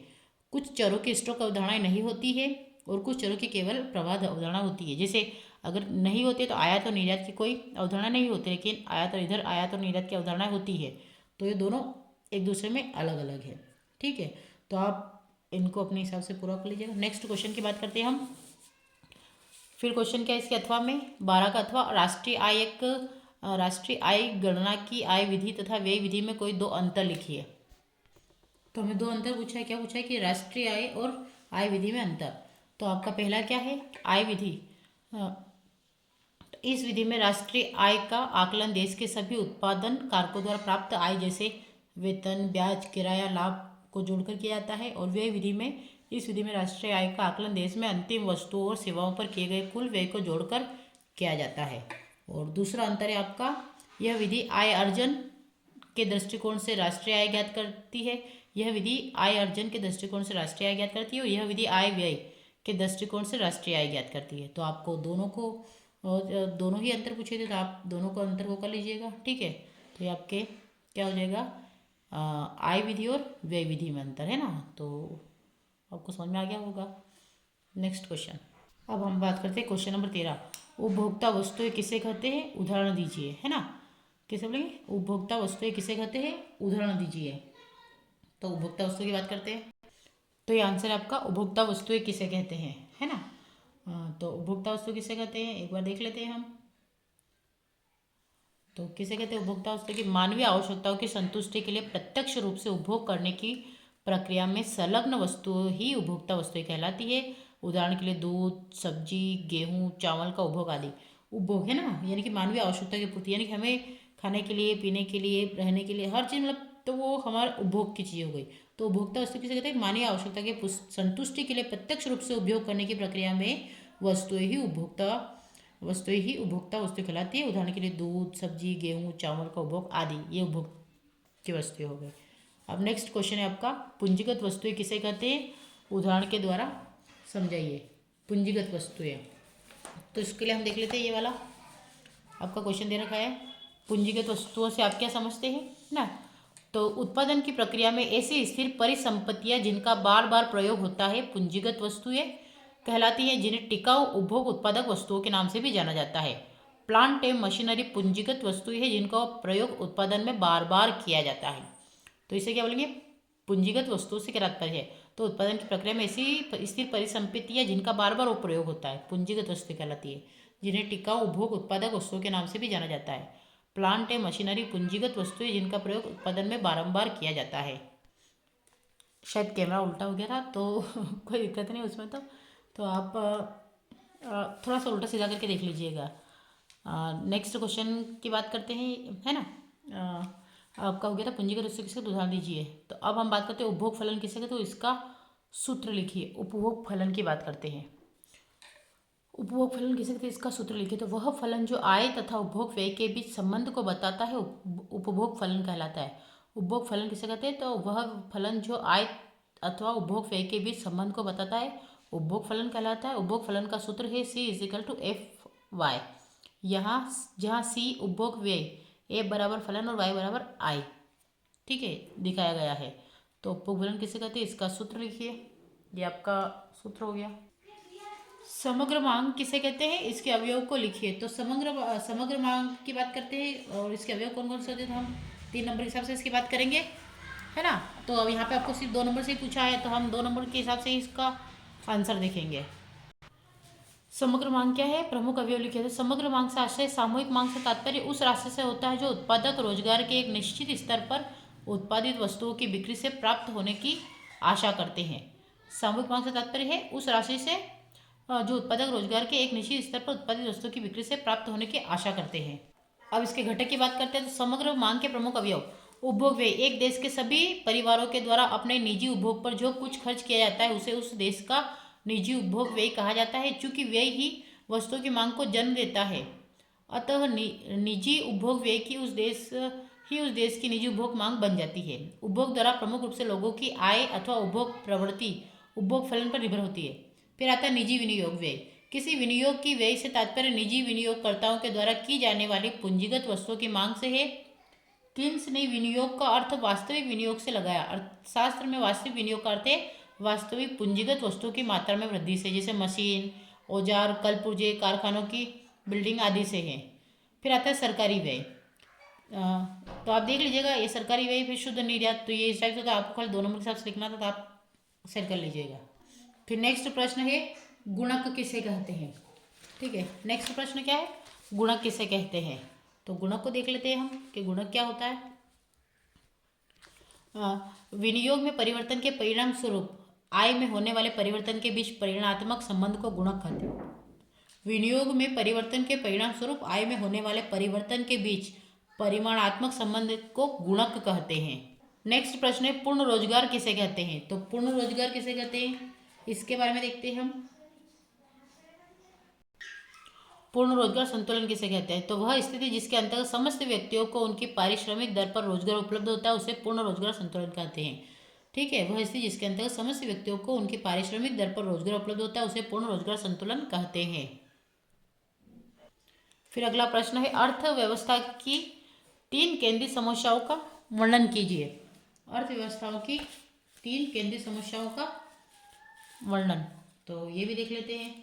कुछ चरों की स्टॉक अवधारणाएं नहीं होती है और कुछ चरों की केवल प्रवाह अवधारणा होती है। जैसे अगर नहीं होते तो आयात और निर्यात की कोई अवधारणा नहीं होती, लेकिन आयात और इधर आयात और निर्यात की अवधारणाएं होती है। तो ये दोनों एक दूसरे में अलग अलग है, ठीक है। तो आप इनको अपने हिसाब से पूरा कर लीजिएगा। नेक्स्ट क्वेश्चन की बात करते हैं हम। फिर क्वेश्चन क्या है इसके अथवा में, 12 का अथवा, राष्ट्रीय आय गणना की आय विधि तथा व्यय विधि में कोई दो अंतर लिखिए। तो हमें दो अंतर पूछा है, क्या पूछा है कि राष्ट्रीय आय और आय विधि में अंतर। तो आपका पहला क्या है, आय विधि। तो इस विधि में राष्ट्रीय आय का आकलन देश के सभी उत्पादन कारकों द्वारा प्राप्त आय जैसे वेतन, ब्याज, किराया, लाभ को जोड़कर किया जाता है। और व्यय विधि में, इस विधि में राष्ट्रीय आय का आकलन देश में अंतिम वस्तुओं और सेवाओं पर किए गए कुल व्यय को जोड़कर किया जाता है। और दूसरा अंतर है आपका, यह विधि आय अर्जन के दृष्टिकोण से राष्ट्रीय आय ज्ञात करती है। यह विधि आय अर्जन के दृष्टिकोण से राष्ट्रीय आय ज्ञात करती है और यह विधि आय व्यय के दृष्टिकोण से राष्ट्रीय आय ज्ञात करती है। तो आपको दोनों ही अंतर पूछे थे, तो आप दोनों को अंतर को कर लीजिएगा, ठीक है। तो ये आपके क्या हो जाएगा, आय विधि और व्यय विधि में अंतर है ना। तो आपको समझ में आ गया होगा। नेक्स्ट क्वेश्चन, अब हम बात करते हैं क्वेश्चन नंबर 13। उपभोक्ता वस्तुएं किसे कहते हैं, उदाहरण दीजिए, है ना। किसे बोलेंगे, उपभोक्ता वस्तुएं किसे कहते हैं, उदाहरण दीजिए। तो उपभोक्ता वस्तु की बात करते हैं। तो ये आंसर आपका, उपभोक्ता वस्तुएं किसे कहते हैं, है ना। तो उपभोक्ता वस्तु किसे कहते हैं, एक बार देख लेते हैं हम। तो किसे कहते हैं उपभोक्ता वस्तु की, मानवीय आवश्यकताओं की संतुष्टि के लिए प्रत्यक्ष रूप से उपभोग करने की प्रक्रिया में संलग्न वस्तुएं ही उपभोक्ता वस्तुएं कहलाती है। उदाहरण के लिए दूध, सब्जी, गेहूँ, चावल का उपभोग आदि उपभोग है ना, यानी कि मानवीय आवश्यकता की पूर्ति, यानी कि हमें खाने के लिए, पीने के लिए, रहने के लिए, हर चीज़, मतलब तो वो हमारा उपभोग की चीज़ हो गई। तो उपभोक्ता वस्तु किसे कहते हैं, मानवीय आवश्यकता के संतुष्टि के लिए प्रत्यक्ष रूप से उपयोग करने की प्रक्रिया में वस्तुएं ही उपभोक्ता वस्तु कहलाती है। उदाहरण के लिए दूध, सब्जी, गेहूँ, चावल का उपभोग आदि, ये उपभोग की वस्तुएं हो गई। अब नेक्स्ट क्वेश्चन है आपका, पूंजीगत वस्तुएं किसे कहते हैं, उदाहरण के द्वारा समझाइए। पूंजीगत वस्तुएं, तो इसके लिए हम देख लेते हैं, ये वाला आपका क्वेश्चन दे रखा है। पूंजीगत वस्तुओं से आप क्या समझते हैं ना। तो उत्पादन की प्रक्रिया में ऐसी स्थिर परिसंपत्तियां जिनका बार बार प्रयोग होता है पूंजीगत वस्तुएं कहलाती हैं, जिन्हें टिकाऊ उपभोग उत्पादक वस्तुओं के नाम से भी जाना जाता है। प्लांट एवं मशीनरी पूंजीगत वस्तुएं हैं जिनका प्रयोग उत्पादन में बार बार किया जाता है। तो इसे क्या बोलेंगे, पूंजीगत वस्तुओं से क्या तात्पर्य है, तो उत्पादन की प्रक्रिया में ऐसी स्थिर परिसंपत्तियां जिनका बार बार उपयोग होता है पूंजीगत वस्तु कहलाती है, जिन्हें टिकाऊ उपभोग उत्पादक वस्तुओं के नाम से भी जाना जाता है। प्लांट एवं मशीनरी पूंजीगत वस्तुएं जिनका प्रयोग उत्पादन में बारंबार किया जाता है। शायद कैमरा उल्टा हो गया था तो कोई दिक्कत नहीं उसमें। तो आप थोड़ा सा उल्टा सीधा करके देख लीजिएगा। नेक्स्ट क्वेश्चन की बात करते हैं, है ना। आपका हो गया था पूंजीगत वस्तु किसका, उदाहरण दीजिए। तो अब हम बात करते हैं उपभोग फलन किसे कहते हैं, तो इसका सूत्र लिखिए। उपभोग फलन की बात करते हैं। उपभोग फलन किसे कहते हैं, इसका सूत्र लिखिए। तो वह फलन जो आय तथा उपभोग व्यय के बीच संबंध को बताता है उपभोग फलन कहलाता है। उपभोग फलन किसे कहते हैं, तो वह फलन जो आय अथवा उपभोग व्यय के बीच संबंध को बताता है उपभोग फलन कहलाता है। उपभोग फलन का सूत्र है C=F(y). यहाँ जहाँ C उपभोग व्यय, F बराबर फलन और Y बराबर आय, ठीक है, दिखाया गया है। तो उपभोग फलन किसे कहते हैं, इसका सूत्र लिखिए। ये आपका सूत्र हो गया। समग्र मांग किसे कहते हैं, इसके अवयव को लिखिए। तो समग्र मांग की बात करते हैं और इसके अवयव कौन कौन से होते हैं, तो हम 3 नंबर के हिसाब से इसकी बात करेंगे, है ना। तो अब यहाँ पे आपको सिर्फ 2 नंबर से ही पूछा है, तो हम 2 नंबर के हिसाब से ही इसका आंसर देखेंगे। समग्र मांग क्या है, प्रमुख अवयव लिखे। तो समग्र मांग से आशय सामूहिक मांग से तात्पर्य उस राशि से होता है जो उत्पादक रोजगार के एक निश्चित स्तर पर उत्पादित वस्तुओं की बिक्री से प्राप्त होने की आशा करते हैं। सामूहिक मांग से तात्पर्य है उस राशि से जो उत्पादक रोजगार के एक निश्चित स्तर पर उत्पादित वस्तुओं की बिक्री से प्राप्त होने की आशा करते हैं। अब इसके घटक की बात करते हैं। तो समग्र मांग के प्रमुख अवयव, उपभोग व्यय, एक देश के सभी परिवारों के द्वारा अपने निजी उपभोग पर जो कुछ खर्च किया जाता है उसे उस देश का निजी उपभोग व्यय कहा जाता है। चूंकि व्यय ही वस्तुओं की मांग को जन्म देता है, अतः निजी उपभोग व्यय की उस देश की निजी उपभोग मांग बन जाती है। उपभोग दर प्रमुख रूप से लोगों की आय अथवा उपभोग प्रवृत्ति उपभोग फलन पर निर्भर होती है। फिर आता है निजी विनियोग व्यय। किसी विनियोग की व्यय से तात्पर्य निजी विनियोगकर्ताओं के द्वारा की जाने वाली पूंजीगत वस्तुओं की मांग से है। किन्स ने विनियोग का अर्थ वास्तविक विनियोग से लगाया। अर्थशास्त्र में वास्तविक विनियोग का अर्थ है वास्तविक पूंजीगत वस्तुओं की मात्रा में वृद्धि से, जैसे मशीन, औजार, कल पुर्जे, कारखानों की बिल्डिंग आदि से है। फिर आता है सरकारी व्यय। तो आप देख लीजिएगा, ये सरकारी व्यय फिर शुद्ध निर्यात, तो ये इस टाइप से, तो आपको खाली 2 नंबर के साथ लिखना था, तो आप सेट कर लीजिएगा। फिर नेक्स्ट प्रश्न है गुणक किसे कहते हैं, ठीक है। नेक्स्ट प्रश्न क्या है, गुणक किसे कहते हैं। तो गुणक को देख लेते हैं हम कि गुणक क्या होता है। विनियोग में परिवर्तन के परिणाम स्वरूप आय में होने वाले परिवर्तन के बीच परिणात्मक संबंध को गुणक कहते हैं। विनियोग में परिवर्तन के परिणाम स्वरूप आय में होने वाले परिवर्तन के बीच परिमाणात्मक संबंध को गुणक कहते हैं। नेक्स्ट प्रश्न है पूर्ण रोजगार किसे कहते हैं। तो पूर्ण रोजगार किसे कहते हैं, इसके बारे में देखते हैं हम। पूर्ण रोजगार संतुलन किसे कहते हैं। तो वह स्थिति जिसके अंतर्गत समस्त व्यक्तियों को उनकी पारिश्रमिक दर पर रोजगार उपलब्ध होता है उसे पूर्ण रोजगार संतुलन कहते हैं, ठीक है। वह स्थिति जिसके अंतर्गत समस्त व्यक्तियों को उनकी पारिश्रमिक दर पर रोजगार उपलब्ध होता है उसे पूर्ण रोजगार संतुलन कहते हैं। फिर अगला प्रश्न है अर्थव्यवस्था की 3 केंद्रीय समस्याओं का वर्णन कीजिए। अर्थव्यवस्थाओं की 3 केंद्रीय समस्याओं का वर्णन, तो ये भी देख लेते हैं।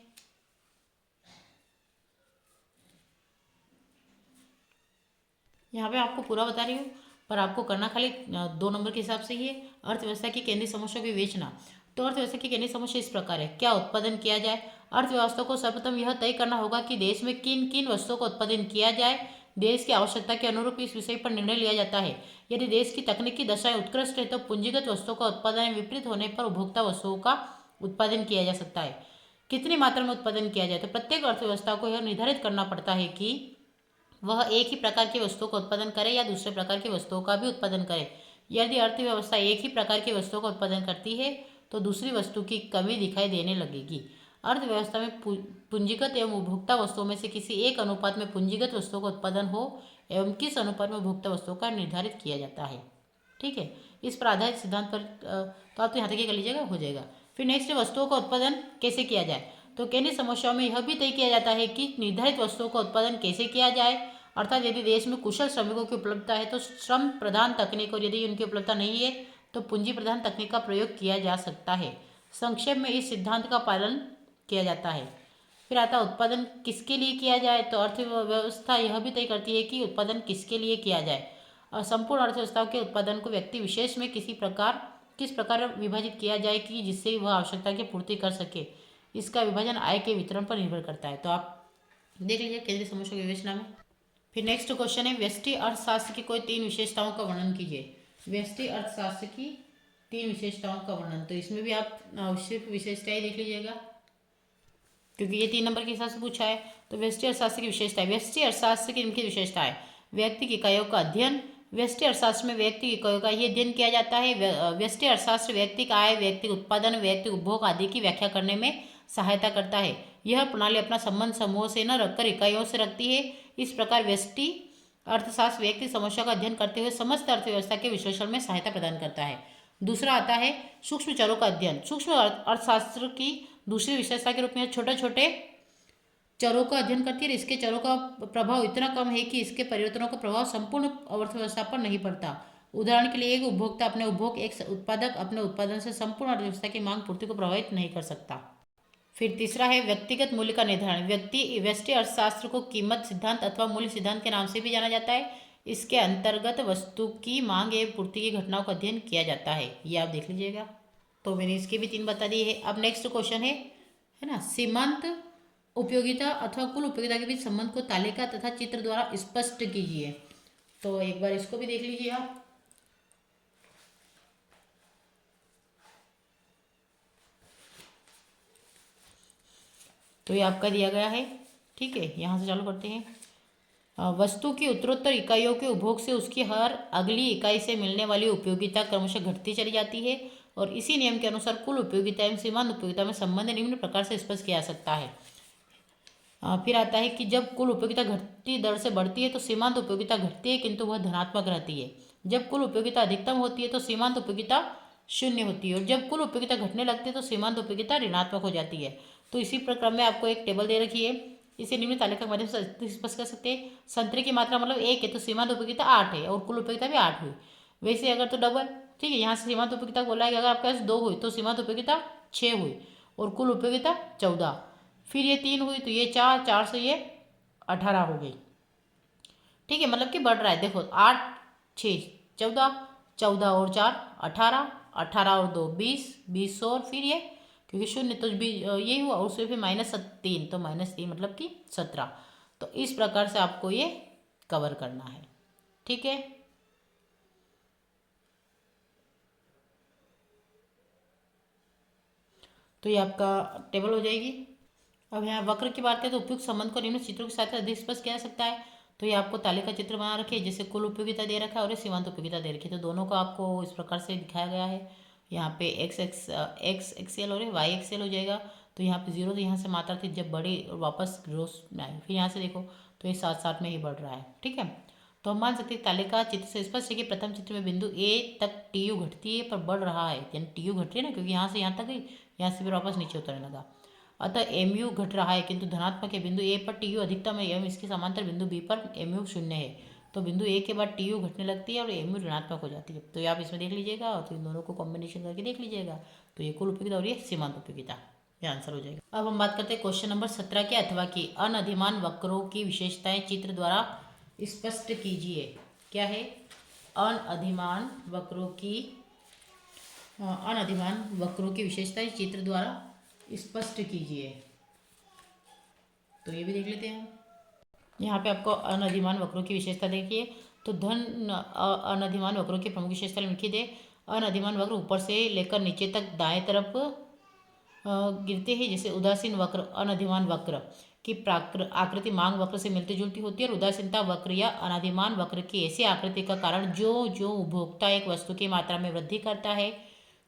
यहाँ पे आपको पूरा बता रही हूँ, पर आपको करना खाली 2 नंबर के हिसाब से ही है। अर्थव्यवस्था की केंद्रीय समस्या की विवेचना। तो अर्थव्यवस्था की केंद्रीय समस्या इस प्रकार है, क्या उत्पादन किया जाए। अर्थव्यवस्था को सर्वप्रथम यह तय करना होगा कि देश में किन किन वस्तुओं का उत्पादन किया जाए। देश की आवश्यकता के अनुरूप इस विषय पर निर्णय लिया जाता है। यदि देश की तकनीकी दशाएं उत्कृष्ट है तो पूंजीगत वस्तुओं का उत्पादन विपरीत होने पर उपभोक्ता वस्तुओं का उत्पादन किया जा सकता है। कितनी मात्रा में उत्पादन किया जाए, तो प्रत्येक अर्थव्यवस्था को यह निर्धारित करना पड़ता है कि वह एक ही प्रकार की वस्तुओं का उत्पादन करे या दूसरे प्रकार की वस्तुओं का भी उत्पादन करे। यदि अर्थव्यवस्था एक ही प्रकार की वस्तुओं का उत्पादन करती है तो दूसरी वस्तु की कमी दिखाई देने लगेगी। अर्थव्यवस्था में पूंजीगत एवं उपभोक्ता वस्तुओं में से किसी एक अनुपात में पूंजीगत वस्तुओं का उत्पादन हो एवं किस अनुपात में उपभोक्ता वस्तुओं का निर्धारित किया जाता है, ठीक है। इस पर आधारित सिद्धांत पर तो आप तो यहाँ तक कर लीजिएगा, हो जाएगा। फिर नेक्स्ट वस्तुओं का उत्पादन कैसे किया जाए। तो केंद्रीय समस्याओं में यह भी तय किया जाता है कि निर्धारित वस्तुओं का उत्पादन कैसे किया जाए, अर्थात यदि देश में कुशल श्रमिकों की उपलब्धता है तो श्रम प्रधान तकनीक, और यदि उनकी उपलब्धता नहीं है तो पूंजी प्रधान तकनीक का प्रयोग किया जा सकता है। संक्षेप में इस सिद्धांत का पालन किया जाता है। फिर आता उत्पादन किसके लिए किया जाए। तो अर्थव्यवस्था यह भी तय करती है कि उत्पादन किसके लिए किया जाए। और संपूर्ण अर्थव्यवस्था के उत्पादन को व्यक्ति विशेष में किस प्रकार विभाजित किया जाए कि जिससे वह आवश्यकता की पूर्ति कर सके। इसका विभाजन आय के वितरण पर निर्भर करता है। तो आप देख लीजिए केंद्रीय समस्या की विवेचना में। फिर नेक्स्ट क्वेश्चन है व्यष्टि अर्थशास्त्र की कोई 3 विशेषताओं का वर्णन कीजिए। व्यष्टि अर्थशास्त्र की 3 विशेषताओं का वर्णन, तो इसमें भी आप सिर्फ विशेषताएं देख लीजिएगा क्योंकि ये 3 नंबर के हिसाब से पूछा है। तो व्यष्टि अर्थशास्त्र की विशेषताएं। व्यष्टि अर्थशास्त्र की इनकी विशेषताएं, व्यक्ति की इकाइयों का अध्ययन। व्यष्टि अर्थशास्त्र में व्यक्ति की इकाइयों का ही अध्ययन किया जाता है। व्यष्टि अर्थशास्त्र व्यक्ति का आय, व्यक्ति उत्पादन, व्यक्ति उपभोग आदि की व्याख्या करने में सहायता करता है। यह प्रणाली अपना संबंध समूह से न रखकर इकाइयों से रखती है। इस प्रकार व्यष्टि अर्थशास्त्र व्यक्ति समस्या का अध्ययन करते हुए समस्त अर्थव्यवस्था के विश्लेषण में सहायता प्रदान करता है। दूसरा आता है सूक्ष्म चरों का अध्ययन। सूक्ष्म अर्थशास्त्र की दूसरी विशेषता के रूप में छोटे छोटे चरों का अध्ययन करती है। इसके चरों का प्रभाव इतना कम है कि इसके परिवर्तनों का प्रभाव संपूर्ण अर्थव्यवस्था पर नहीं पड़ता। उदाहरण के लिए एक उपभोक्ता अपने उपभोग, एक उत्पादक अपने उत्पादन से संपूर्ण अर्थव्यवस्था की मांग पूर्ति को प्रभावित नहीं कर सकता। फिर तीसरा है व्यक्तिगत मूल्य का निर्धारण। व्यष्टि अर्थशास्त्र को कीमत सिद्धांत अथवा मूल्य सिद्धांत के नाम से भी जाना जाता है। इसके अंतर्गत वस्तु की मांग एवं पूर्ति की घटनाओं का अध्ययन किया जाता है। ये आप देख लीजिएगा। तो मैंने इसके भी 3 बता दिए है। अब नेक्स्ट क्वेश्चन है ना, सीमांत उपयोगिता अथवा कुल उपयोगिता के बीच संबंध को तालिका तथा चित्र द्वारा स्पष्ट कीजिए। तो एक बार इसको भी देख लीजिए आप। तो ये आपका दिया गया है, ठीक है। यहाँ से चालू करते हैं। वस्तु की उत्तरोत्तर इकाइयों के उपभोग से उसकी हर अगली इकाई से मिलने वाली उपयोगिता क्रमशः घटती चली जाती है और इसी नियम के अनुसार कुल उपयोगिता एवं सीमांत उपयोगिता में संबंध निम्न प्रकार से स्पष्ट किया जा सकता है। फिर आता है कि जब कुल उपयोगिता घटती दर से बढ़ती है तो सीमांत उपयोगिता घटती है, किंतु वह धनात्मक रहती है। जब कुल उपयोगिता अधिकतम होती है तो सीमांत उपयोगिता शून्य होती है और जब कुल उपयोगिता घटने लगती है तो सीमांत उपयोगिता ऋणात्मक हो जाती है। तो इसी प्रक्रम में आपको एक टेबल दे रखी है, इसे निम्न तालिका के माध्यम से स्पष्ट कर सकते हैं। संतरे की मात्रा मतलब 1 है तो सीमांत उपयोगिता 8 है और कुल उपयोगिता भी 8 हुई। वैसे अगर तो डबल, ठीक है, यहाँ से सीमांत उपयोगिता बोला है कि अगर आपके पास 2 हुई तो सीमांत उपयोगिता 6 हुई और कुल उपयोगिता 14। फिर ये 3 हुई तो ये 4, 4 से ये 18 हो गई, ठीक है। मतलब कि बढ़ रहा है, देखो 8, 6, 14, 14 और 4 18, 18 और 2 20, 20 और फिर ये क्योंकि शून्य तो भी यही हुआ और उसमें फिर -3 तो -3 मतलब कि 17। तो इस प्रकार से आपको ये कवर करना है, ठीक है। तो ये आपका टेबल हो जाएगी। अब यहाँ वक्र की बात करें तो उपयुक्त संबंध को निम्न चित्रों के साथ अधिक स्पष्ट किया जा सकता है। तो ये आपको तालिका चित्र बना रखी है, जैसे कुल उपयोगिता दे रखा है और ये सीमांत उपयोगिता दे रखी है। तो दोनों को आपको इस प्रकार से दिखाया गया है। यहाँ पे एक्स एक्सएल और वाई एक्सएल हो जाएगा। तो यहाँ पे 0 तो यहाँ से मात्रा थी जब बढ़ी और वापस ग्रोस में आई, फिर यहाँ से देखो तो ये साथ साथ में ही बढ़ रहा है, ठीक है। तो हम मान सकते हैं तालिका चित्र से स्पष्ट है कि प्रथम चित्र में बिंदु ए तक टीयू घटती है पर बढ़ रहा है, यानी टीयू घट रही है ना, क्योंकि यहाँ से यहाँ तक गई, यहाँ से फिर वापस नीचे उतरने लगा। अतः एमयू घट रहा है, किंतु धनात्मक है। बिंदु ए पर टीयू अधिकतम है एवं इसके समांतर बिंदु बी पर एमयू शून्य है। तो बिंदु ए के बाद टीयू घटने लगती है और एमयू ऋणात्मक हो जाती है। तो ये आप इसमें देख लीजिएगा और तो इन दोनों को कॉम्बिनेशन करके देख लीजिएगा। तो ये कुल उपयोगिता और ये सीमांत उपयोगिता, ये आंसर हो जाएगा। अब हम बात करते हैं क्वेश्चन नंबर 17 के अथवा की अनधिमान वक्रों की विशेषताएं चित्र द्वारा स्पष्ट कीजिए। क्या है? अनधिमान वक्रों की विशेषताएं चित्र द्वारा स्पष्ट कीजिए। तो ये भी देख लेते हैं। यहाँ पे आपको अनधिमान वक्रों की विशेषता देखिए। तो अनधिमान वक्रों की प्रमुख विशेषता लिखी दे। अनधिमान वक्र ऊपर से लेकर नीचे तक दाएं तरफ गिरते हैं। जैसे उदासीन वक्र, अनधिमान वक्र की आकृति मांग वक्र से मिलती जुलती होती है और उदासीनता वक्र या अनधिमान वक्र की ऐसी आकृति का कारण जो जो उपभोक्ता एक वस्तु की मात्रा में वृद्धि करता है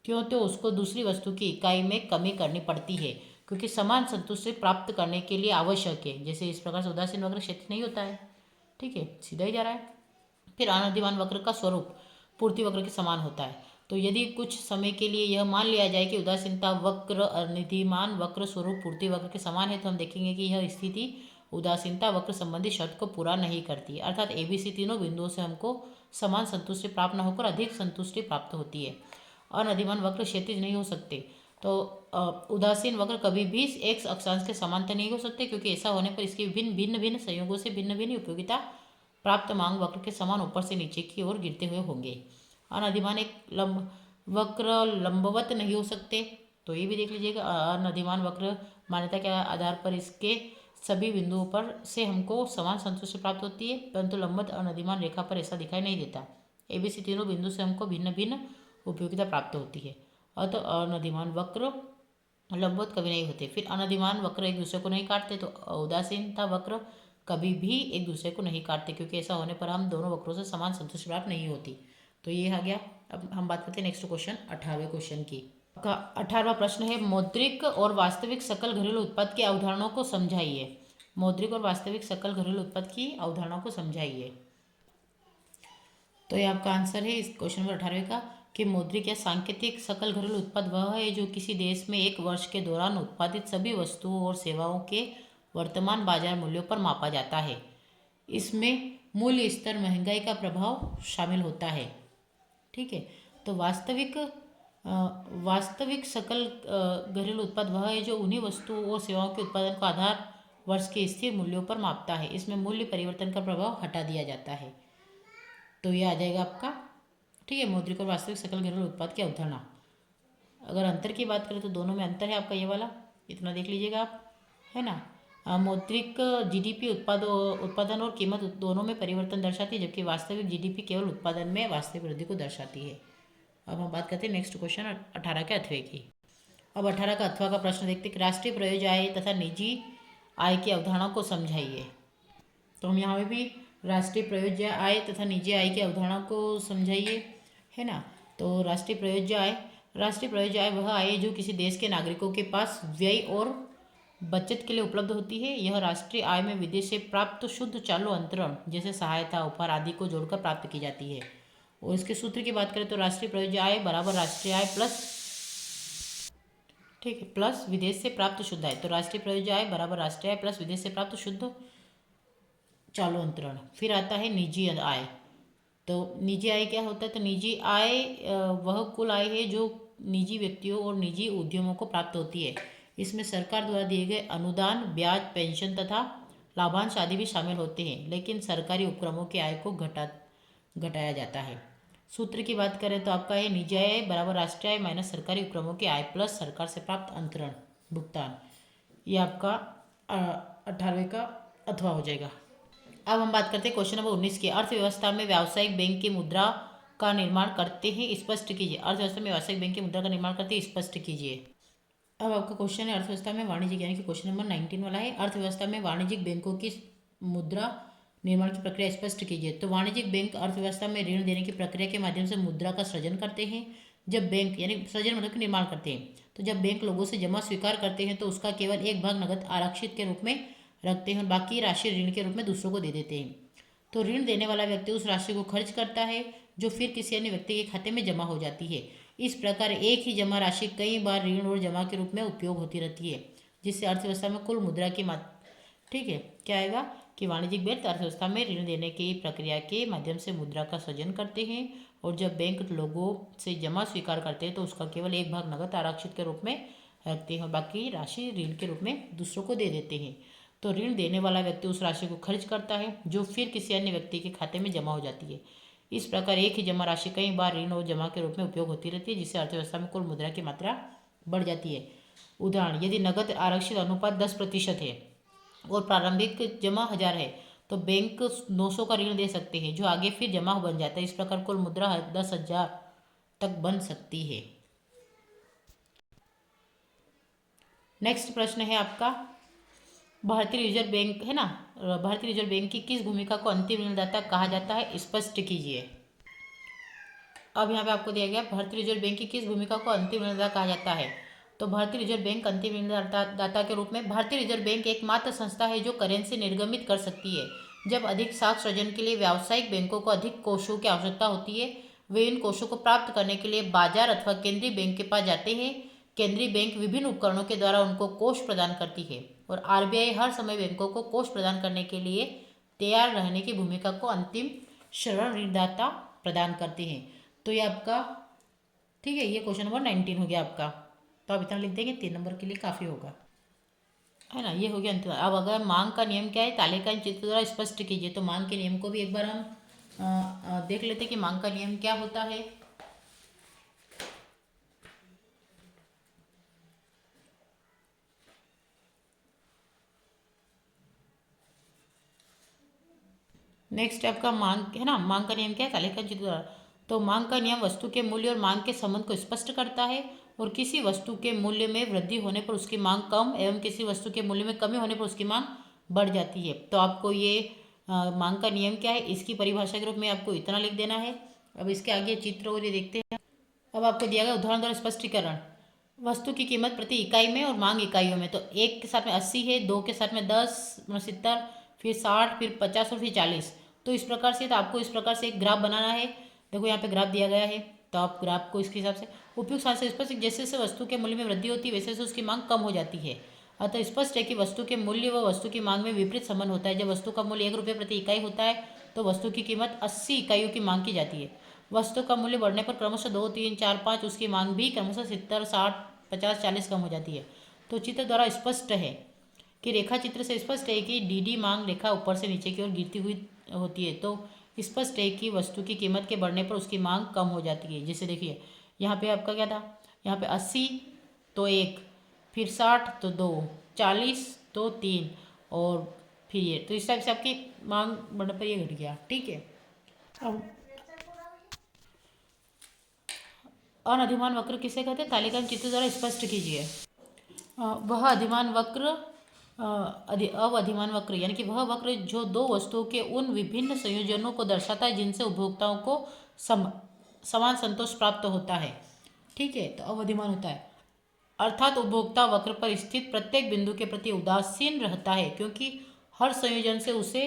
क्यों तो उसको दूसरी वस्तु की इकाई में कमी करनी पड़ती है, क्योंकि समान संतुष्टि प्राप्त करने के लिए आवश्यक है। जैसे इस प्रकार से उदासीन वक्र क्षेत्र नहीं होता है, ठीक है, सीधा ही जा रहा है। फिर अनधिमान वक्र का स्वरूप पूर्ति वक्र के समान होता है। तो यदि कुछ समय के लिए यह मान लिया जाए कि उदासीनता वक्र अनधिमान वक्र स्वरूप पूर्ति वक्र के समान है, तो हम देखेंगे कि यह स्थिति उदासीनता वक्र संबंधी शर्त को पूरा नहीं करती है। अर्थात ABC तीनों बिंदुओं से हमको समान संतुष्टि प्राप्त न होकर अधिक संतुष्टि प्राप्त होती है। अनधिमान वक्र क्षैतिज नहीं हो सकते। तो उदासीन वक्र कभी भी एक्स अक्षांश के समांतर नहीं हो सकते, क्योंकि ऐसा होने पर इसके भिन्न भिन्न संयोगों से भिन्न भिन्न उपयोगिता प्राप्त मांग वक्र के समान ऊपर से नीचे की ओर गिरते हुए होंगे। अनधिमान एक वक्र लंबवत नहीं हो सकते। तो ये भी देख लीजिएगा। अनधिमान वक्र मान्यता के आधार पर इसके सभी बिंदुओं पर से हमको समान संतुष्टि प्राप्त होती है, परंतु लंबवत अनधिमान रेखा पर ऐसा दिखाई नहीं देता। ABC तीनों बिंदु से हमको भिन्न भिन्न उपयोगिता प्राप्त होती है। अतः अनधिमान वक्र लंबवत कभी नहीं होते। फिर अनधिमान वक्र एक दूसरे को नहीं काटते। तो उदासीनता वक्र कभी भी एक दूसरे को नहीं काटते, क्योंकि ऐसा होने पर हम दोनों वक्रों से समान संतुष्टि प्राप्त नहीं होती। तो ये आ गया। अब हम बात करते हैं नेक्स्ट क्वेश्चन 18वें क्वेश्चन की। का 18वां प्रश्न है, मौद्रिक और वास्तविक सकल घरेलू उत्पाद की अवधारणाओं को समझाइए। मौद्रिक और वास्तविक सकल घरेलू उत्पाद की अवधारणाओं को समझाइए। तो ये आपका आंसर है इस क्वेश्चन नंबर 18 का कि मौद्रिक या सांकेतिक सकल घरेलू उत्पाद वह है जो किसी देश में एक वर्ष के दौरान उत्पादित सभी वस्तुओं और सेवाओं के वर्तमान बाजार मूल्यों पर मापा जाता है। इसमें मूल्य स्तर, महंगाई का प्रभाव शामिल होता है। ठीक है। तो वास्तविक सकल घरेलू उत्पाद वह है जो उन्हीं वस्तुओं और सेवाओं के उत्पादन को आधार वर्ष के स्थिर मूल्यों पर मापता है। इसमें मूल्य परिवर्तन का प्रभाव हटा दिया जाता है। तो ये आ जाएगा आपका, ठीक है, मौद्रिक और वास्तविक सकल घरेलू उत्पाद की अवधारणा। अगर अंतर की बात करें तो दोनों में अंतर है आपका ये वाला, इतना देख लीजिएगा आप, है ना। मौद्रिक जीडीपी उत्पादन और कीमत दोनों में परिवर्तन दर्शाती है, जबकि वास्तविक जीडीपी केवल उत्पादन में वास्तविक वृद्धि को दर्शाती है। अब हम बात करते हैं नेक्स्ट क्वेश्चन 18 के अथवे की। अब 18 का अथवा का प्रश्न देखते हैं कि राष्ट्रीय प्रयोज्य आय तथा निजी आय की अवधारणा को समझाइए। तो हम यहाँ पे भी राष्ट्रीय प्रयोज्य आय तथा निजी आय की अवधारणा को समझाइए, है ना। तो राष्ट्रीय प्रयोज्य आय वह आय है जो किसी देश के नागरिकों के पास व्यय और बचत के लिए उपलब्ध होती है। यह राष्ट्रीय आय में विदेश से प्राप्त शुद्ध चालू अंतरण जैसे सहायता, उपहार आदि को जोड़कर प्राप्त की जाती है। और इसके सूत्र की बात करें तो राष्ट्रीय प्रयोज्य आय बराबर राष्ट्रीय आय प्लस, ठीक है, प्लस विदेश से प्राप्त शुद्ध आय। तो राष्ट्रीय प्रयोज्य आय बराबर राष्ट्रीय आय प्लस विदेश से प्राप्त शुद्ध चालू अंतरण। फिर आता है निजी आय। तो निजी आय क्या होता है? तो निजी आय वह कुल आय है जो निजी व्यक्तियों और निजी उद्यमों को प्राप्त होती है। इसमें सरकार द्वारा दिए गए अनुदान, ब्याज, पेंशन तथा लाभांश आदि भी शामिल होते हैं, लेकिन सरकारी उपक्रमों की आय को घटाया जाता है। सूत्र की बात करें तो आपका है निजी आय बराबर राष्ट्रीय आय माइनस सरकारी उपक्रमों की आय प्लस सरकार से प्राप्त अंतरण भुगतान। ये आपका 18वें का अथवा हो जाएगा। अब हम बात करते हैं क्वेश्चन नंबर 19 की। अर्थव्यवस्था में व्यावसायिक बैंक की मुद्रा का निर्माण करते हैं, स्पष्ट कीजिए। अर्थव्यवस्था में व्यावसायिक बैंक की मुद्रा का निर्माण करते हैं, स्पष्ट कीजिए। अब आपका क्वेश्चन है अर्थव्यवस्था में वाणिज्यिक, यानी कि क्वेश्चन नंबर 19 वाला है। अर्थव्यवस्था में वाणिज्यिक बैंकों की मुद्रा निर्माण की प्रक्रिया स्पष्ट कीजिए। तो वाणिज्यिक बैंक अर्थव्यवस्था में ऋण देने की प्रक्रिया के माध्यम से मुद्रा का सृजन करते हैं। जब बैंक, यानी सृजन मतलब कि निर्माण करते हैं, तो जब बैंक लोगों से जमा स्वीकार करते हैं तो उसका केवल एक भाग नगद आरक्षित के रूप में रखते हैं और बाकी राशि ऋण के रूप में दूसरों को दे देते हैं। तो ऋण देने वाला व्यक्ति उस राशि को खर्च करता है जो फिर किसी अन्य व्यक्ति के खाते में जमा हो जाती है। इस प्रकार एक ही जमा राशि कई बार ऋण और जमा के रूप में उपयोग होती रहती है, जिससे अर्थव्यवस्था में कुल मुद्रा की मात्रा, ठीक है, क्या आएगा कि वाणिज्यिक बैंक अर्थव्यवस्था में ऋण देने की प्रक्रिया के माध्यम से मुद्रा का सृजन करते हैं और जब बैंक लोगों से जमा स्वीकार करते हैं तो उसका केवल एक भाग नगद आरक्षित के रूप में रखते हैं और बाकी राशि ऋण के रूप में दूसरों को दे देते हैं। तो ऋण देने वाला व्यक्ति उस राशि को खर्च करता है जो फिर किसी अन्य व्यक्ति के खाते में जमा हो जाती है। इस प्रकार एक ही जमा राशि कई बार ऋण और जमा के रूप में उपयोग होती रहती है, जिससे अर्थव्यवस्था में कुल मुद्रा की मात्रा बढ़ जाती है। उदाहरण, यदि नगद आरक्षित अनुपात 10% है और प्रारंभिक जमा 1000 है तो बैंक 900 का ऋण दे सकते हैं जो आगे फिर जमा बन जाता है। इस प्रकार कुल मुद्रा 10,000 तक बन सकती है। नेक्स्ट प्रश्न है आपका, भारतीय रिजर्व बैंक है ना, भारतीय रिजर्व बैंक की किस भूमिका को अंतिम ऋणदाता कहा जाता है, स्पष्ट कीजिए। अब यहाँ पे आपको दिया गया भारतीय रिजर्व बैंक की किस भूमिका को अंतिम ऋणदाता कहा जाता है। तो भारतीय रिजर्व बैंक अंतिम ऋणदाता के रूप में, भारतीय रिजर्व बैंक एकमात्र संस्था है जो करेंसी निर्गमित कर सकती है। जब अधिक साख सृजन के लिए व्यावसायिक बैंकों को अधिक कोषों की आवश्यकता होती है, वे इन कोषों को प्राप्त करने के लिए बाजार अथवा केंद्रीय बैंक के पास जाते हैं। केंद्रीय बैंक विभिन्न उपकरणों के द्वारा उनको कोष प्रदान करती है और आरबीआई हर समय बैंकों को कोष प्रदान करने के लिए तैयार रहने की भूमिका को अंतिम ऋण ऋणदाता प्रदान करते हैं। तो ये आपका, ठीक है, ये क्वेश्चन नंबर 19 हो गया आपका। तो आप इतना लिख देंगे, 3 नंबर के लिए काफ़ी होगा, है ना। ये हो गया अंतिम। अब अगर मांग का नियम क्या है, तालिका चित्र द्वारा स्पष्ट कीजिए। तो मांग के नियम को भी एक बार हम देख लेते हैं कि मांग का नियम क्या होता है। नेक्स्ट आपका मांग है ना, मांग का नियम क्या है, तालिका चित्र द्वारा। तो मांग का नियम वस्तु के मूल्य और मांग के संबंध को स्पष्ट करता है और किसी वस्तु के मूल्य में वृद्धि होने पर उसकी मांग कम एवं किसी वस्तु के मूल्य में कमी होने पर उसकी मांग बढ़ जाती है। तो आपको ये मांग का नियम क्या है, इसकी परिभाषा के रूप में आपको इतना लिख देना है। अब इसके आगे चित्र और ये देखते हैं। अब आपको दिया गया उदाहरण द्वारा स्पष्टीकरण। वस्तु की कीमत प्रति इकाई में और मांग इकाइयों में। तो एक के साथ में 80 है, दो के साथ में 10, 70, फिर 60, फिर 50 और फिर 40। तो इस प्रकार से, तो आपको इस प्रकार से एक ग्राफ बनाना है। देखो यहाँ पे ग्राफ दिया गया है, तो आप ग्राफ को इसके हिसाब से उपयुक्त स्थान से स्पष्ट, जैसे जैसे वस्तु के मूल्य में वृद्धि होती है वैसे वैसे उसकी मांग कम हो जाती है। अतः स्पष्ट है कि वस्तु के मूल्य व वस्तु की मांग में विपरीत संबंध होता है। जब वस्तु का मूल्य 1 रुपये प्रति इकाई होता है तो वस्तु की कीमत 80 इकाइयों की मांग की जाती है। वस्तु का मूल्य बढ़ने पर क्रमशः 2, 3, 4, 5 उसकी मांग भी क्रमशः 70, 60, 50, 40 कम हो जाती है। तो चित्र द्वारा स्पष्ट है कि रेखा चित्र से स्पष्ट है कि डी मांग रेखा ऊपर से नीचे की ओर गिरती हुई होती है। तो स्पष्ट है कि वस्तु की कीमत के बढ़ने पर उसकी मांग कम हो जाती है। जैसे देखिए यहाँ पे आपका क्या था, यहाँ पे 80 तो 1, फिर 60 तो 2, 40 तो 3 और फिर ये, तो इस टाइप से आपकी मांग बढ़ने पर ये घट गया। ठीक है। अब अनधिमान वक्र किसे कहते हैं, तालिका में चित्र द्वारा स्पष्ट कीजिए। वह अधिमान वक्र अवधिमान वक्र यानी कि वह वक्र जो दो वस्तुओं के उन विभिन्न संयोजनों को दर्शाता है जिनसे उपभोक्ताओं को समान संतोष प्राप्त होता है। ठीक है, तो अवधिमान होता है अर्थात उपभोक्ता वक्र पर स्थित प्रत्येक बिंदु के प्रति उदासीन रहता है, क्योंकि हर संयोजन से उसे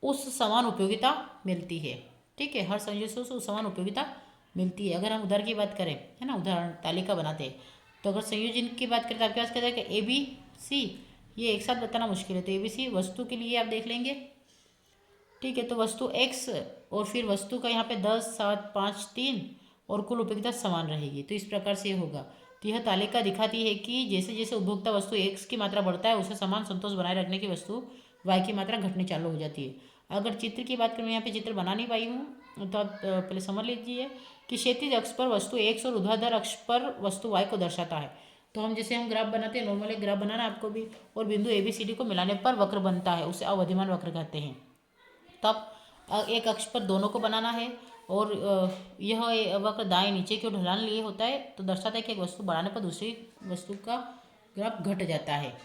उस समान उपयोगिता मिलती है। ठीक है, हर संयोजन से उसे समान उपयोगिता मिलती है। अगर हम उदाहरण की बात करें, है ना, उदाहरण तालिका बनाते हैं, तो अगर संयोजन की बात करें तो आपके पास कहता है कि ABC, ये एक साथ बताना मुश्किल है, तो ABC वस्तु के लिए आप देख लेंगे। ठीक है, तो वस्तु X और फिर वस्तु का यहाँ पे 10, 7, 5, 3 और कुल उपयोगिता समान रहेगी। तो इस प्रकार से होगा। तो यह तालिका दिखाती है कि जैसे जैसे उपभोक्ता वस्तु X की मात्रा बढ़ता है उसे समान संतोष बनाए रखने की वस्तु Y की मात्रा घटनी चालू हो जाती है। अगर चित्र की बात करें, यहाँ पे चित्र बना नहीं पाई हूँ, तो आप पहले समझ लीजिए कि क्षैतिज अक्ष पर वस्तु X और ऊर्ध्वाधर अक्ष पर वस्तु Y को दर्शाता है। तो हम जैसे हम ग्राफ बनाते हैं, नॉर्मल एक ग्राफ बनाना आपको भी, और बिंदु ABCD को मिलाने पर वक्र बनता है, उसे अवधिमान वक्र कहते हैं। तब एक अक्ष पर दोनों को बनाना है और यह वक्र दाएं नीचे की ओर ढलान लिए होता है, तो दर्शाता है कि एक वस्तु बढ़ाने पर दूसरी वस्तु का ग्राफ घट जाता है।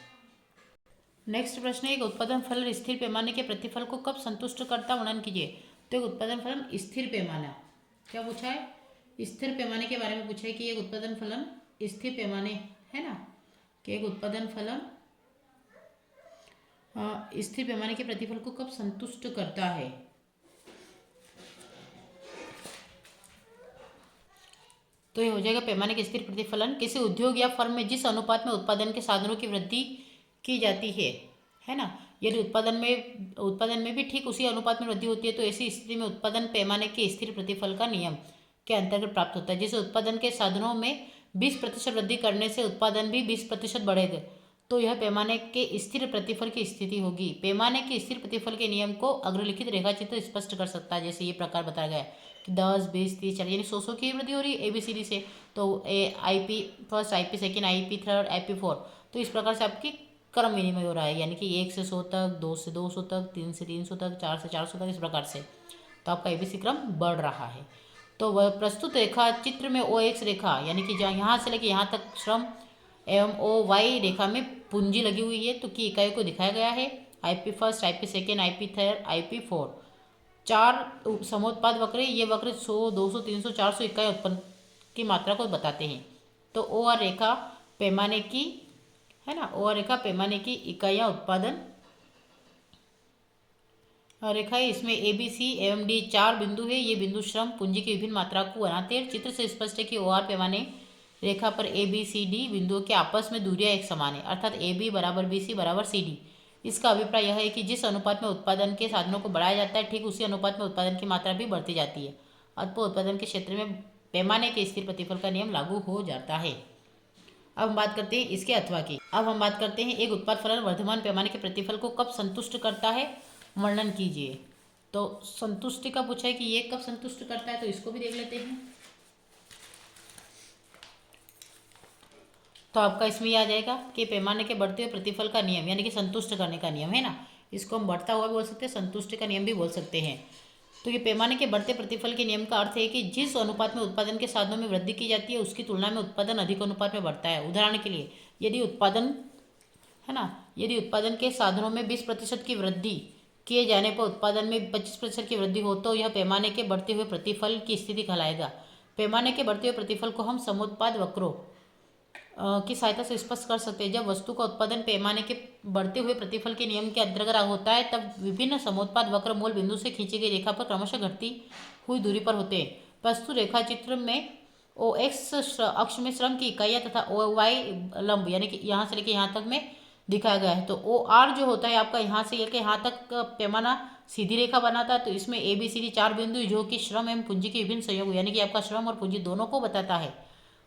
नेक्स्ट प्रश्न है, एक उत्पादन फलन स्थिर पैमाने के प्रतिफल को कब संतुष्ट करता, वर्णन कीजिए। तो एक उत्पादन फलन स्थिर पैमाना, क्या पूछा है, स्थिर पैमाने के बारे में पूछा है कि एक उत्पादन फलन स्थिर पैमाने, है ना, कि एक उत्पादन फलन स्थिर पैमाने के प्रतिफल को कब संतुष्ट करता है। तो ये हो जाएगा पैमाने के स्थिर प्रतिफलन किसी उद्योग या फर्म में जिस अनुपात में उत्पादन के साधनों की वृद्धि की जाती है ना। यदि उत्पादन में भी ठीक उसी अनुपात में वृद्धि होती है तो ऐसी स्थिति में उत्पादन पैमाने के स्थिर प्रतिफल का नियम के अंतर्गत प्राप्त होता है। जैसे उत्पादन के साधनों में 20% वृद्धि करने से उत्पादन भी 20% बढ़ेगा, तो यह पैमाने के स्थिर प्रतिफल की स्थिति होगी। पैमाने के स्थिर प्रतिफल के नियम को अग्रलिखित रेखाचित्र स्पष्ट कर सकता है। जैसे ये प्रकार बताया गया है कि 10, 20, 30, 40 यानी 100 की वृद्धि हो रही है ABCD से, तो IP first, IP second, IP third, IP fourth, तो इस प्रकार से आपकी क्रम विनिमय हो रहा है, यानी कि 1 से 100 तक, 2 से 200 तक, 3 से 300 तक, 4 से 400 तक, इस प्रकार से तो आपका ABC क्रम बढ़ रहा है। तो वह प्रस्तुत रेखा चित्र में OX रेखा यानी कि जहाँ यहाँ से लेकर यहाँ तक श्रम एवं OY रेखा में पूंजी लगी हुई है, तो की इकाई को दिखाया गया है। IP first, IP second, IP third, IP fourth, 4 समोत्पाद वक्र, ये वक्र 100, 200, 300, 400 इकाई उत्पन्न की मात्रा को बताते हैं। तो OR रेखा पैमाने की, है ना, OR रेखा पैमाने की इकाइयाँ उत्पादन रेखा है। इसमें ABC एवं D 4 बिंदु है। ये बिंदु श्रम पूंजी की विभिन्न मात्रा को बनाते हैं। चित्र से स्पष्ट है कि OR पैमाने रेखा पर ABCD बिंदुओं के आपस में दूरियां एक समान है, अर्थात AB बराबर BC बराबर CD। इसका अभिप्राय यह है कि जिस अनुपात में उत्पादन के साधनों को बढ़ाया जाता है ठीक उसी अनुपात में उत्पादन की मात्रा भी बढ़ती जाती है। अतः उत्पादन के क्षेत्र में पैमाने के स्थिर प्रतिफल का नियम लागू हो जाता है। अब हम बात करते हैं इसके अथवा की। अब हम बात करते हैं एक उत्पाद फलन वर्धमान पैमाने के प्रतिफल को कब संतुष्ट करता है, वर्णन कीजिए। तो संतुष्टि का पूछा है कि ये कब संतुष्ट करता है, तो इसको भी देख लेते हैं। तो आपका इसमें यह आ जाएगा कि पैमाने के बढ़ते हुए प्रतिफल का नियम यानी कि संतुष्ट करने का नियम, है ना। इसको हम बढ़ता हुआ भी बोल सकते हैं, संतुष्टि का नियम भी बोल सकते हैं। तो ये पैमाने के बढ़ते प्रतिफल के नियम का अर्थ है कि जिस अनुपात में उत्पादन के साधनों में वृद्धि की जाती है उसकी तुलना में उत्पादन अधिक अनुपात में बढ़ता है। उदाहरण के लिए यदि उत्पादन, है ना, यदि उत्पादन के साधनों में 20% की वृद्धि किए जाने पर उत्पादन में 25% की वृद्धि हो तो यह पैमाने के बढ़ते हुए प्रतिफल की स्थिति कहलाएगा। पैमाने के बढ़ते हुए प्रतिफल को हम समोत्पाद वक्रों की सहायता से स्पष्ट कर सकते हैं। जब वस्तु का उत्पादन पैमाने के बढ़ते हुए प्रतिफल के नियम के अंतर्गत होता है, तब विभिन्न समोत्पाद वक्र मूल बिंदु से खींची गई रेखा पर क्रमशः घटती हुई दूरी पर होते हैं। प्रस्तुत रेखा चित्र में ओ एक्स अक्ष में श्रम की इकाइयाँ तथा ओ वाई लंब यानी कि यहाँ से लेकर यहाँ तक में दिखाया गया है। तो ओ आर जो होता है आपका यहाँ से लेकर यहाँ तक का पैमाना सीधी रेखा बनाता है। तो इसमें ए बी सी डी 4 बिंदु जो कि श्रम एवं पूंजी के विभिन्न संयोग यानी कि आपका श्रम और पूंजी दोनों को बताता है।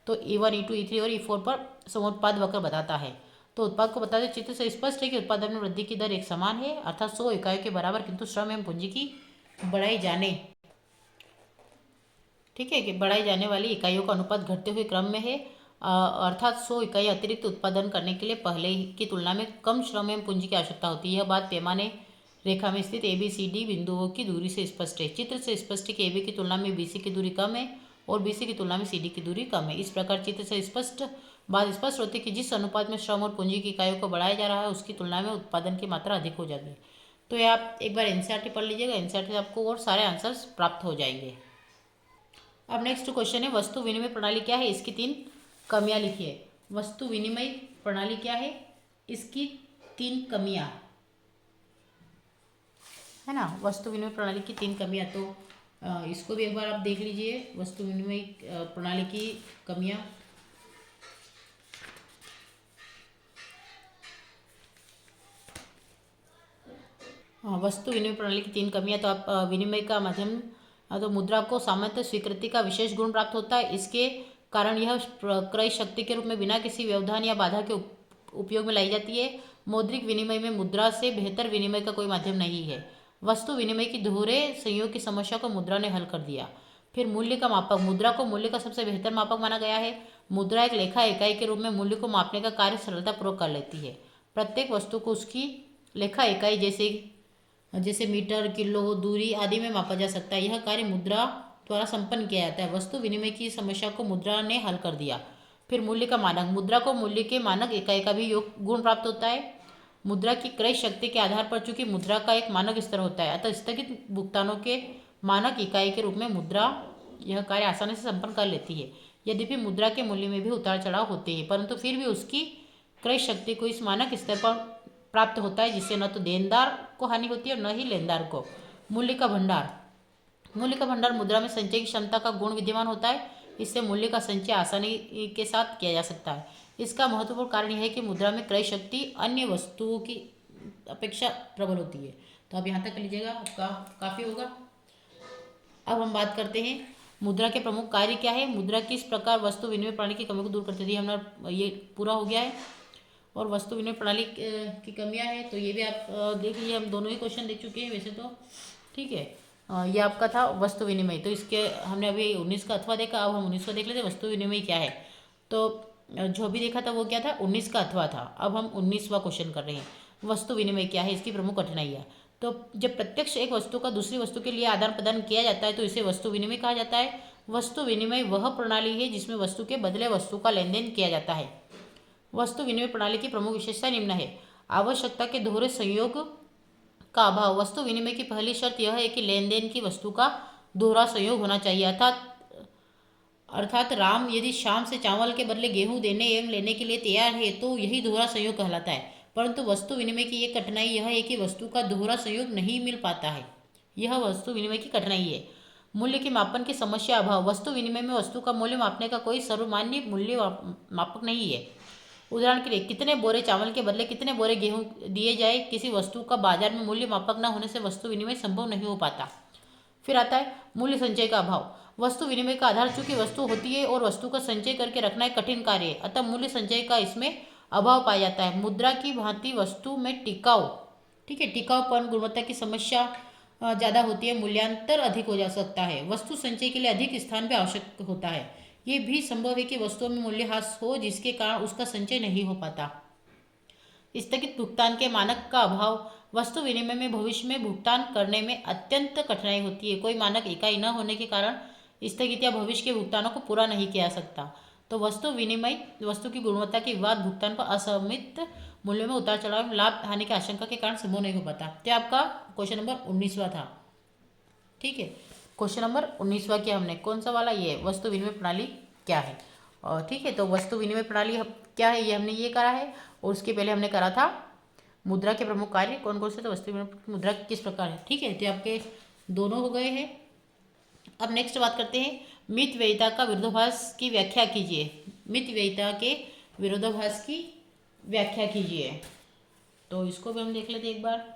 तो E1 E2 E3 और E4 पर समोत्पाद वक्र बताता है। तो उत्पाद को बताते चित्र से स्पष्ट है कि उत्पादन में वृद्धि की दर एक समान है, अर्थात 100 इकाइयों के बराबर, किंतु श्रम एवं पूंजी की बढ़ाई जाने ठीक है कि बढ़ाई जाने वाली इकाइयों का अनुपात घटते हुए क्रम में है, अर्थात 100 इकाई अतिरिक्त उत्पादन करने के लिए पहले की तुलना में कम श्रम एवं पूंजी की आवश्यकता होती है। यह बात पैमाने रेखा में स्थित ABCD बिंदुओं की दूरी से स्पष्ट है। चित्र से स्पष्ट है कि AB की तुलना में BC की दूरी कम है और BC की तुलना में CD की दूरी कम है। इस प्रकार चित्र से बात स्पष्ट होती है कि जिस अनुपात में श्रम और पूंजी की इकाइयों को बढ़ाया जा रहा है, उसकी तुलना में उत्पादन की मात्रा अधिक हो जाती है। तो ये आप एक बार NCERT पढ़ लीजिएगा, NCERT से आपको और सारे आंसर्स प्राप्त हो जाएंगे। अब नेक्स्ट क्वेश्चन है, वस्तु विनिमय प्रणाली क्या है, इसकी 3 कमियां लिखिए। वस्तु विनिमय प्रणाली क्या है, इसकी 3 कमियां, है ना। वस्तु विनिमय प्रणाली की 3 कमियां, तो इसको भी एक बार आप देख लीजिए। वस्तु विनिमय प्रणाली की कमियां, वस्तु विनिमय प्रणाली की 3 कमियां। तो आप विनिमय का माध्यम, तो मुद्रा को सामान्यतः स्वीकृति का विशेष गुण प्राप्त होता है। इसके कारण यह क्रय शक्ति के रूप में बिना किसी व्यवधान या बाधा के उपयोग में लाई जाती है। मौद्रिक विनिमय में मुद्रा से बेहतर विनिमय का कोई माध्यम नहीं है। वस्तु विनिमय की दोहरे संयोग की समस्या को मुद्रा ने हल कर दिया। फिर मूल्य का मापक, मुद्रा को मूल्य का सबसे बेहतर मापक माना गया है। मुद्रा एक लेखा इकाई के रूप में मूल्य को मापने का कार्य सरलतापूर्वक कर लेती है। प्रत्येक वस्तु को उसकी लेखा इकाई जैसे मीटर, किलो, दूरी आदि में मापा जा सकता है। यह कार्य मुद्रा द्वारा संपन्न किया जाता है। वस्तु विनिमय की समस्या को मुद्रा ने हल कर दिया। फिर मूल्य का मानक, मुद्रा को मूल्य के मानक इकाई का भी गुण प्राप्त होता है। मुद्रा की क्रय शक्ति के आधार पर चूंकि मुद्रा का एक मानक स्तर होता है, अतः स्थगित भुगतानों के मानक इकाई के रूप में मुद्रा यह कार्य आसानी से संपन्न कर लेती है। यद्यपि मुद्रा के मूल्य में भी उतार चढ़ाव होते हैं, परंतु फिर भी उसकी क्रय शक्ति को इस मानक स्तर पर प्राप्त होता है, जिससे न तो देनदार को हानि होती है और न ही लेनदार को। मूल्य का भंडार, मूल्य का भंडार मुद्रा में संचय की क्षमता का गुण विद्यमान होता है। इससे मूल्य का संचय आसानी के साथ किया जा सकता है। इसका महत्वपूर्ण कारण यह है कि मुद्रा में क्रय शक्ति अन्य वस्तुओं की अपेक्षा प्रबल होती है। तो आप यहाँ तक कर लीजिएगा, आपका काफ़ी होगा। अब हम बात करते हैं मुद्रा के प्रमुख कार्य क्या है। मुद्रा किस प्रकार वस्तु विनिमय प्रणाली की कमी को दूर करती थी, हमारा ये पूरा हो गया है। और वस्तु विनिमय प्रणाली की कमियां हैं, तो ये भी आप देख लीजिए। हम दोनों ही क्वेश्चन देख चुके हैं वैसे तो, ठीक है। ये आपका था वस्तु विनिमय। तो इसके हमने अभी 19 का अथवा देखा, अब हम 19 का देख लेते हैं वस्तु विनिमय क्या है। तो जो भी देखा था वो क्या था, 19 का अथवा था। अब हम 19वां क्वेश्चन कर रहे हैं, वस्तु विनिमय क्या है, इसकी प्रमुख कठिनाइयाँ। तो जब प्रत्यक्ष एक वस्तु का दूसरी वस्तु के लिए आदान प्रदान किया जाता है, तो इसे वस्तु विनिमय कहा जाता है। वस्तु विनिमय वह प्रणाली है जिसमें वस्तु के बदले वस्तु का लेन देन किया जाता है। वस्तु विनिमय प्रणाली की प्रमुख विशेषता निम्न है। आवश्यकता के दोहरे संयोग का अभाव। वस्तु विनिमय की पहली शर्त यह है कि लेन देन की वस्तु का दोहरा संयोग होना चाहिए। अर्थात राम यदि शाम से चावल के बदले गेहूं देने एवं लेने के लिए तैयार है, तो यही दोहरा संयोग कहलाता है। परंतु वस्तु विनिमय की एक कठिनाई यह है कि वस्तु का दोहरा संयोग नहीं मिल पाता है। यह वस्तु विनिमय की कठिनाई है। मूल्य के मापन की समस्या अभाव। वस्तु विनिमय में वस्तु का मूल्य मापने का कोई सर्वमान्य मूल्य मापक नहीं है। उदाहरण के लिए कितने बोरे चावल के बदले कितने बोरे गेहूं दिए जाए, किसी वस्तु का बाजार में मूल्य मापक न होने से वस्तु विनिमय संभव नहीं हो पाता। फिर आता है मूल्य संचय का अभाव। वस्तु विनिमय का आधार चूंकि वस्तु होती है और वस्तु का संचय करके रखना एक कठिन कार्य है, अतः मूल्य संचय का इसमें अभाव पाया जाता है। मुद्रा की भांति वस्तु में टिकाऊ, ठीक है, टिकाऊपन, गुणवत्ता की समस्या ज़्यादा होती है, मूल्यांतर अधिक हो जा सकता है। वस्तु संचय के लिए अधिक स्थान भी आवश्यक होता है। ये भी संभव है कि वस्तुओं में मूल्यह्रास हो, जिसके कारण उसका संचय नहीं हो पाता। स्थगित भुगतान के मानक का अभाव। वस्तु विनिमय में भविष्य में भुगतान करने में अत्यंत कठिनाई होती है। कोई मानक इकाई न होने के कारण स्थगित या भविष्य के भुगतानों को पूरा नहीं किया जा सकता। तो वस्तु विनिमय वस्तु की गुणवत्ता के विवाद, भुगतान पर असमित मूल्य में उतार चढ़ाव, लाभ हानि की आशंका के कारण संभव नहीं हो पाता। तो आपका क्वेश्चन नंबर 19वां था, ठीक है। क्वेश्चन नंबर 19वां किया हमने, कौन सा वाला, ये वस्तु विनिमय प्रणाली क्या है। और ठीक है, तो वस्तु विनिमय प्रणाली क्या है, ये हमने ये करा है। और उसके पहले हमने करा था मुद्रा के प्रमुख कार्य कौन कौन से, तो वस्तु विनिमय मुद्रा किस प्रकार है। ठीक है, तो आपके दोनों हो गए हैं। अब नेक्स्ट बात करते हैं, मित व्ययिता का विरोधाभास की व्याख्या कीजिए। मित व्ययिता के विरोधाभास की व्याख्या कीजिए, तो इसको भी हम देख लेते हैं एक बार।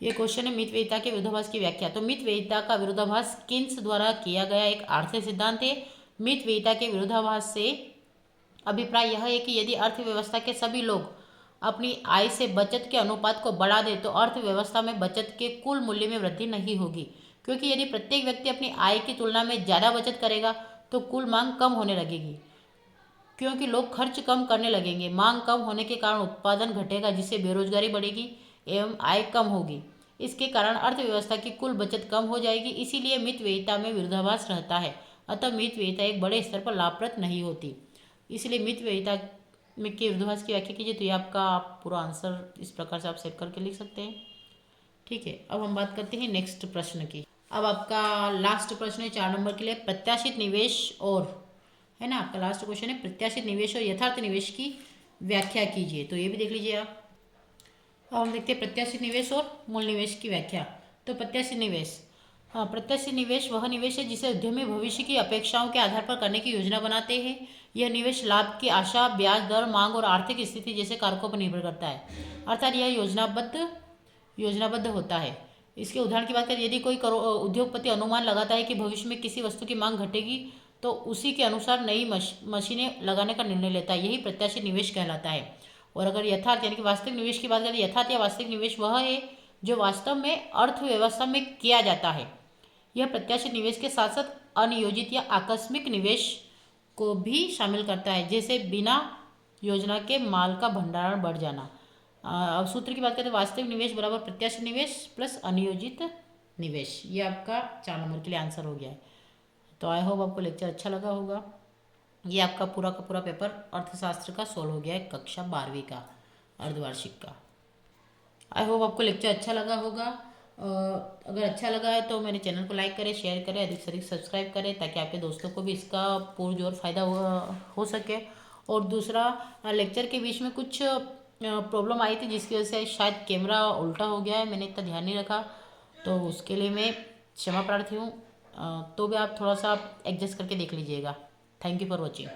ये क्वेश्चन है, मित व्ययिता के विरोधाभास की व्याख्या। तो मित व्ययिता का विरोधाभास किन्स द्वारा किया गया एक आर्थिक सिद्धांत है। मित व्ययिता के विरोधाभास से अभिप्राय यह है कि यदि अर्थव्यवस्था के सभी लोग अपनी आय से बचत के अनुपात को बढ़ा दे तो अर्थव्यवस्था में बचत के कुल मूल्य में वृद्धि नहीं होगी, क्योंकि यदि प्रत्येक व्यक्ति अपनी आय की तुलना में ज़्यादा बचत करेगा तो कुल मांग कम होने लगेगी, क्योंकि लोग खर्च कम करने लगेंगे। मांग कम होने के कारण उत्पादन घटेगा, जिससे बेरोजगारी बढ़ेगी एवं आय कम होगी। इसके कारण अर्थव्यवस्था की कुल बचत कम हो जाएगी। इसीलिए मित व्ययिता में विरोधाभास रहता है। अतः मित व्ययिता एक बड़े स्तर पर लाभप्रद नहीं होती। इसलिए मित व्ययिता में के विरोधाभास की व्याख्या कीजिए। तो ये आपका आप पूरा आंसर इस प्रकार से आप सेव करके लिख सकते हैं। ठीक है, अब हम बात करते हैं नेक्स्ट प्रश्न की। अब आपका लास्ट प्रश्न है 4 नंबर के लिए, प्रत्याशित निवेश और, है ना, आपका लास्ट क्वेश्चन है, प्रत्याशित निवेश और यथार्थ निवेश की व्याख्या कीजिए। तो ये भी देख लीजिए आप। अब हम देखते हैं प्रत्याशित निवेश और मूल निवेश की व्याख्या। तो प्रत्याशित निवेश, हाँ, प्रत्याशित निवेश वह निवेश है जिसे उद्यमी भविष्य की अपेक्षाओं के आधार पर करने की योजना बनाते हैं। यह निवेश लाभ की आशा, ब्याज दर, मांग और आर्थिक स्थिति जैसे कारकों पर निर्भर करता है, अर्थात यह योजनाबद्ध होता है। इसके उदाहरण की बात करें, यदि कोई उद्योगपति अनुमान लगाता है कि भविष्य में किसी वस्तु की मांग घटेगी तो उसी के अनुसार नई मशीनें लगाने का निर्णय लेता है, यही प्रत्याशित निवेश कहलाता है। और अगर यथार्थ यानी कि वास्तविक निवेश की बात करें, यथार्थ या वास्तविक निवेश वह है जो वास्तव में अर्थव्यवस्था में किया जाता है। यह प्रत्याशित निवेश के साथ साथ अनियोजित या आकस्मिक निवेश को भी शामिल करता है, जैसे बिना योजना के माल का भंडारण बढ़ जाना। अब सूत्र की बात करें तो वास्तविक निवेश बराबर प्रत्याशित निवेश प्लस अनियोजित निवेश। ये आपका 4 नंबर के लिए आंसर हो गया है। तो आई होप आपको लेक्चर अच्छा लगा होगा। ये आपका पूरा का पूरा पेपर अर्थशास्त्र का सोल्व हो गया है, कक्षा 12वीं का, अर्धवार्षिक का। आई होप आपको लेक्चर अच्छा लगा होगा। अगर अच्छा लगा है तो मेरे चैनल को लाइक करें, शेयर करें, अधिक से अधिक सब्सक्राइब करें, ताकि आपके दोस्तों को भी इसका पुरजोर फ़ायदा हो सके। और दूसरा, लेक्चर के बीच में कुछ प्रॉब्लम आई थी जिसकी वजह से शायद कैमरा उल्टा हो गया है, मैंने इतना ध्यान नहीं रखा, तो उसके लिए मैं क्षमा प्रार्थी हूँ। तो भी आप थोड़ा सा एडजस्ट करके देख लीजिएगा। Thank you for watching.